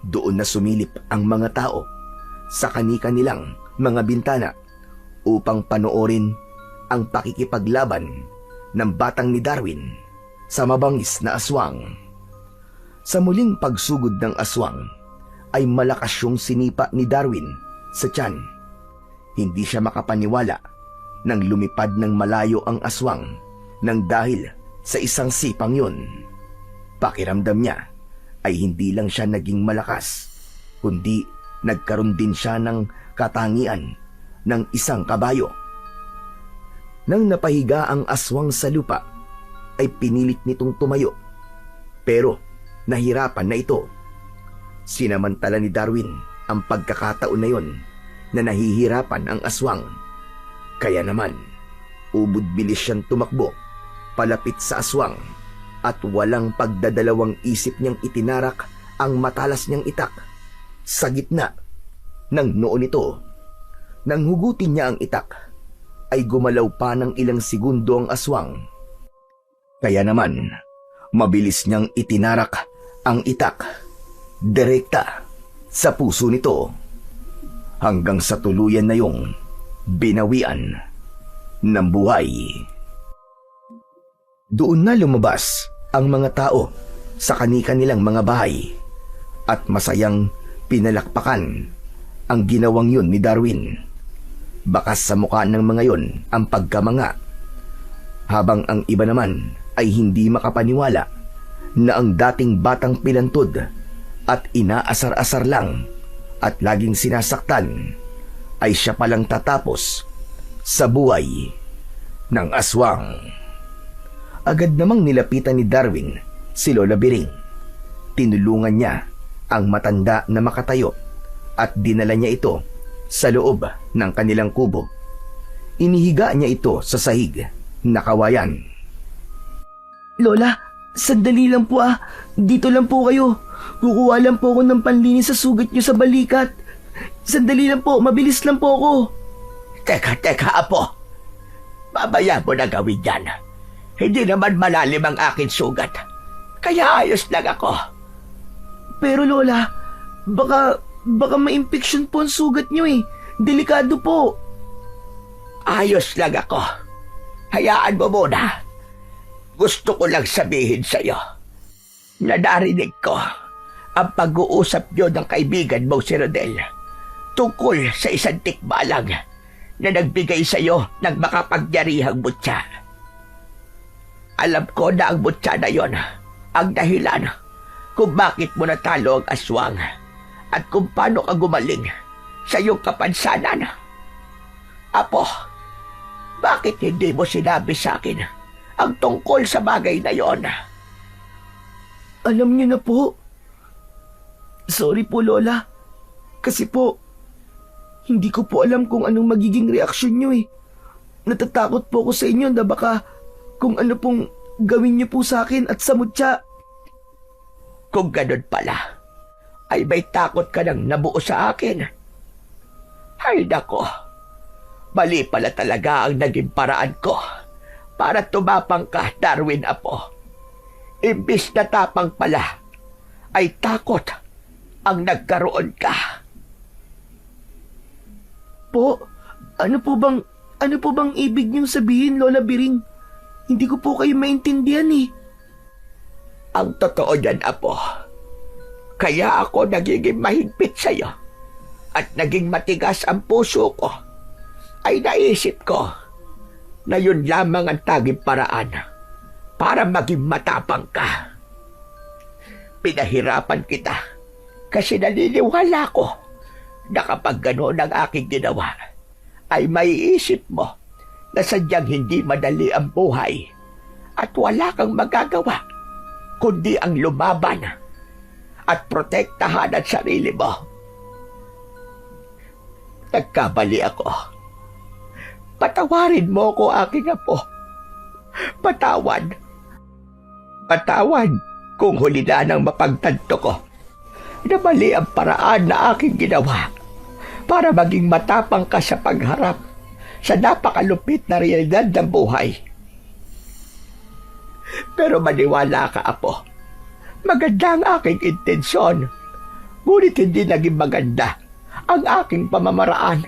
Doon na sumilip ang mga tao sa kani-kanilang mga bintana upang panoorin ang pakikipaglaban ng batang ni Darwin sa mabangis na aswang. Sa muling pagsugod ng aswang, ay malakas yung sinipa ni Darwin sa tiyan. Hindi siya makapaniwala nang lumipad ng malayo ang aswang nang dahil sa isang sipang yun. Pakiramdam niya ay hindi lang siya naging malakas, kundi nagkaroon din siya ng katangian ng isang kabayo. Nang napahiga ang aswang sa lupa, ay pinilit nitong tumayo. Pero nahirapan na ito. Sinamantala ni Darwin ang pagkakataon na yon na nahihirapan ang aswang. Kaya naman, ubod bilis siyang tumakbo palapit sa aswang at walang pagdadalawang isip niyang itinarak ang matalas niyang itak sa gitna ng noo nito. Nang hugutin niya ang itak, ay gumalaw pa ng ilang segundo ang aswang. Kaya naman, mabilis niyang itinarak ang itak direkta sa puso nito hanggang sa tuluyan na yung binawian ng buhay. Doon na lumabas ang mga tao sa kani-kanilang mga bahay at masayang pinalakpakan ang ginawang yun ni Darwin. Bakas sa mukha ng mga yon ang pagkamanga, habang ang iba naman ay hindi makapaniwala na ang dating batang pilantod at inaasar-asar lang at laging sinasaktan ay siya palang tatapos sa buhay ng aswang. Agad namang nilapitan ni Darwin si Lola Biring. Tinulungan niya ang matanda na makatayo at dinala niya ito sa loob ng kanilang kubo. Inihiga niya ito sa sahig na kawayan. Lola, sandali lang po ah. Dito lang po kayo. Kukuha lang po ako ng panlinis sa sugat niyo sa balikat. Sandali lang po, mabilis lang po ako. Teka, Apo. Babaya mo na gawin yan. Hindi naman malalim ang akin sugat. Kaya ayos lang ako. Pero Lola, baka ma-infection po ang sugat niyo eh. Delikado po. Ayos lang ako. Hayaan mo muna. Gusto ko lang sabihin sa'yo na narinig ko ang pag-uusap niyo ng kaibigan mo si Rodel tungkol sa isang tikbalang na nagbigay sa'yo ng makapagyarihang butya. Alam ko na ang butya na yon ang dahilan kung bakit mo natalo ang aswang at kung paano ka gumaling sa iyong kapansanan. Apo, bakit hindi mo sinabi sa akin ang tungkol sa bagay na yon? Alam niyo na po. Sorry po Lola. Kasi po, hindi ko po alam kung anong magiging reaksyon niyo eh. Natatakot po ako sa inyo na baka kung ano pong gawin niyo po sa akin at sa mutya. Kung ganun pala, ay may takot ka nang nabuo sa akin. Ay nako, mali pala talaga ang naging paraan ko para tumapang ka, Darwin Apo. Imbis na tapang pala, ay takot ang nagkaroon ka. Po, ano po bang ibig niyong sabihin, Lola Biring? Hindi ko po kayo maintindihan eh. Ang totoo yan, Apo. Kaya ako nagiging mahigpit sa'yo at naging matigas ang puso ko, ay naisip ko na yun lamang ang taging paraan para maging matapang ka. Pinahirapan kita kasi naniniwala ko na kapag gano'n ang aking ginawa, ay maiisip mo na sadyang hindi madali ang buhay at wala kang magagawa kundi ang lumaban at protektahan ang sarili mo. Nagkamali ako. Patawarin mo ko, aking apo. Patawan kung huli na nang mapagtanto ko na mali ang paraan na aking ginawa para maging matapang ka sa pagharap sa napakalupit na realidad ng buhay. Pero maniwala ka, Apo. Maganda ang aking intensyon, ngunit hindi naging maganda ang aking pamamaraan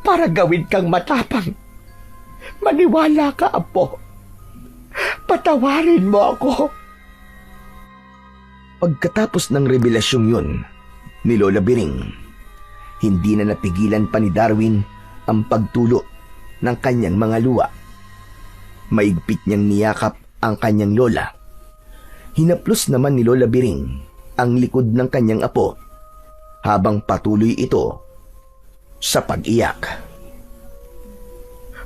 para gawin kang matapang. Maniwala ka, Apo. Patawarin mo ako. Pagkatapos ng revelasyong yun ni Lola Biring, hindi na napigilan pa ni Darwin ang pagtulo ng kanyang mga luha. Maigpit niyang niyakap ang kanyang lola. Hinaplos naman ni Lola Biring ang likod ng kanyang apo habang patuloy ito sa pag-iyak.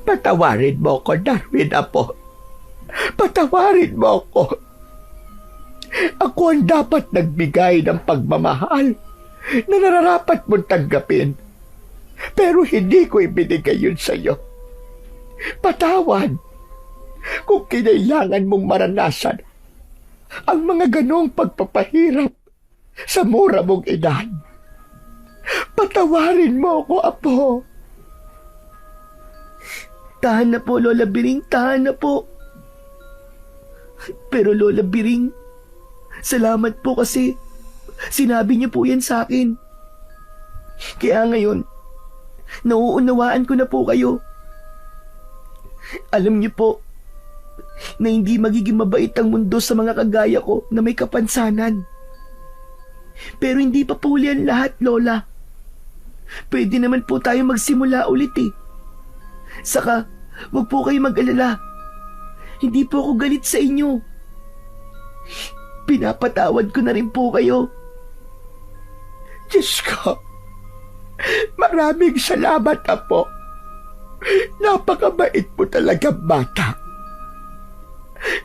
Patawarin mo ko, Darwin, apo. Patawarin mo ko. Ako ang dapat nagbigay ng pagmamahal na nararapat mong tanggapin. Pero hindi ko ibinigay yun sa'yo. Patawad kung kinailangan mong maranasan ang mga ganong pagpapahirap sa mura mong edad. Patawarin mo ako, apo. Tahan na po, Lola Biring, tahan na po. Pero Lola Biring, salamat po kasi sinabi niyo po yan sa akin. Kaya ngayon, nauunawaan ko na po kayo. Alam niyo po na hindi magiging mabait ang mundo sa mga kagaya ko na may kapansanan. Pero hindi pa po yan lahat, Lola. Pwede naman po tayo magsimula ulit eh. Saka, wag po kayo mag-alala. Hindi po ako galit sa inyo. Pinapatawad ko na rin po kayo. Diyos ko, maraming salamat, apo. Napakabait mo talaga, bata.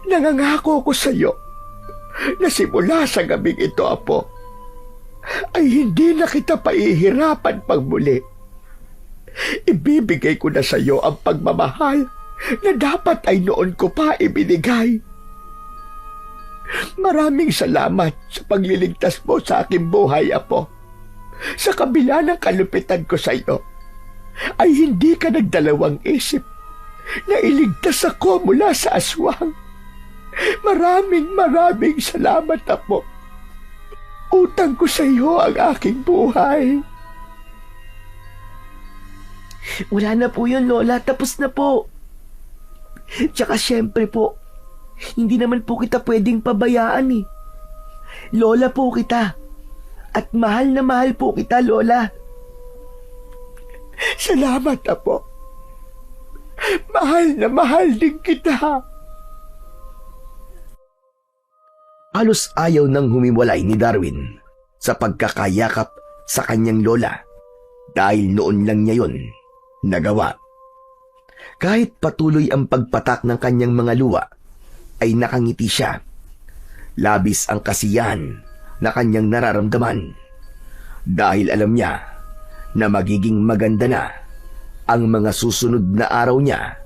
Nangangako ko sa iyo na simula sa gabing ito, apo, ay hindi na kita paihirapan pang muli. Ibibigay ko na sa iyo ang pagmamahal na dapat ay noon ko pa ibinigay. Maraming salamat sa pagliligtas mo sa aking buhay, apo. Sa kabila ng kalupitan ko sa iyo, ay hindi ka nagdalawang isip na iligtas ako mula sa aswang. Maraming salamat, apo. Utang ko sa iyo ang aking buhay. Wala na po yun, Lola. Tapos na po. Tsaka syempre po, hindi naman po kita pwedeng pabayaan eh. Lola po kita. At mahal na mahal po kita, Lola. Salamat, apo. Mahal na mahal din kita. Halos ayaw nang humiwalay ni Darwin sa pagkakayakap sa kanyang lola dahil noon lang niya yon nagawa. Kahit patuloy ang pagpatak ng kanyang mga luwa, ay nakangiti siya. Labis ang kasiyahan na kanyang nararamdaman dahil alam niya na magiging maganda na ang mga susunod na araw niya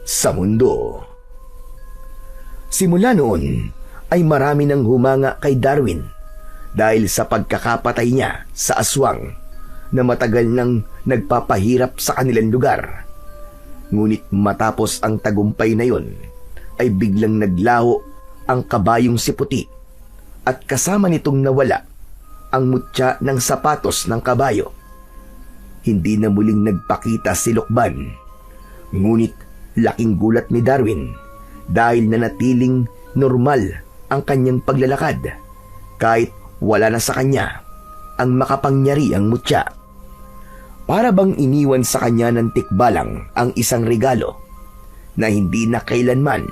sa mundo. Simula noon ay marami nang humanga kay Darwin dahil sa pagkakapatay niya sa aswang na matagal nang nagpapahirap sa kanilang lugar. Ngunit matapos ang tagumpay na yon, ay biglang naglaho ang kabayong si Puti at kasama nitong nawala ang mutya ng sapatos ng kabayo. Hindi na muling nagpakita si Lukban. Ngunit laking gulat ni Darwin dahil nanatiling normal ang kanyang paglalakad kahit wala na sa kanya ang makapangyariang mutya. Para bang iniwan sa kanya ng tikbalang ang isang regalo na hindi na kailanman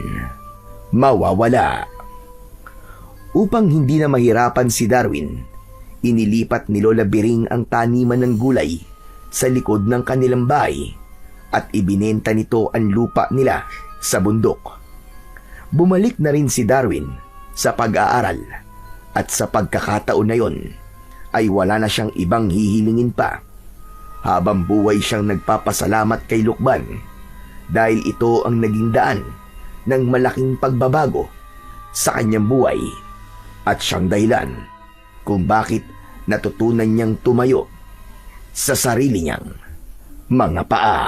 mawawala. Upang hindi na mahirapan si Darwin, inilipat ni Lola Biring ang taniman ng gulay sa likod ng kanilang bahay at ibinenta nito ang lupa nila sa bundok. Bumalik na rin si Darwin sa pag-aaral at sa pagkakataon na yon ay wala na siyang ibang hihilingin pa. Habang buhay siyang nagpapasalamat kay Lukban dahil ito ang naging daan ng malaking pagbabago sa kanyang buhay at siyang dahilan kung bakit natutunan niyang tumayo sa sarili niyang mga paa.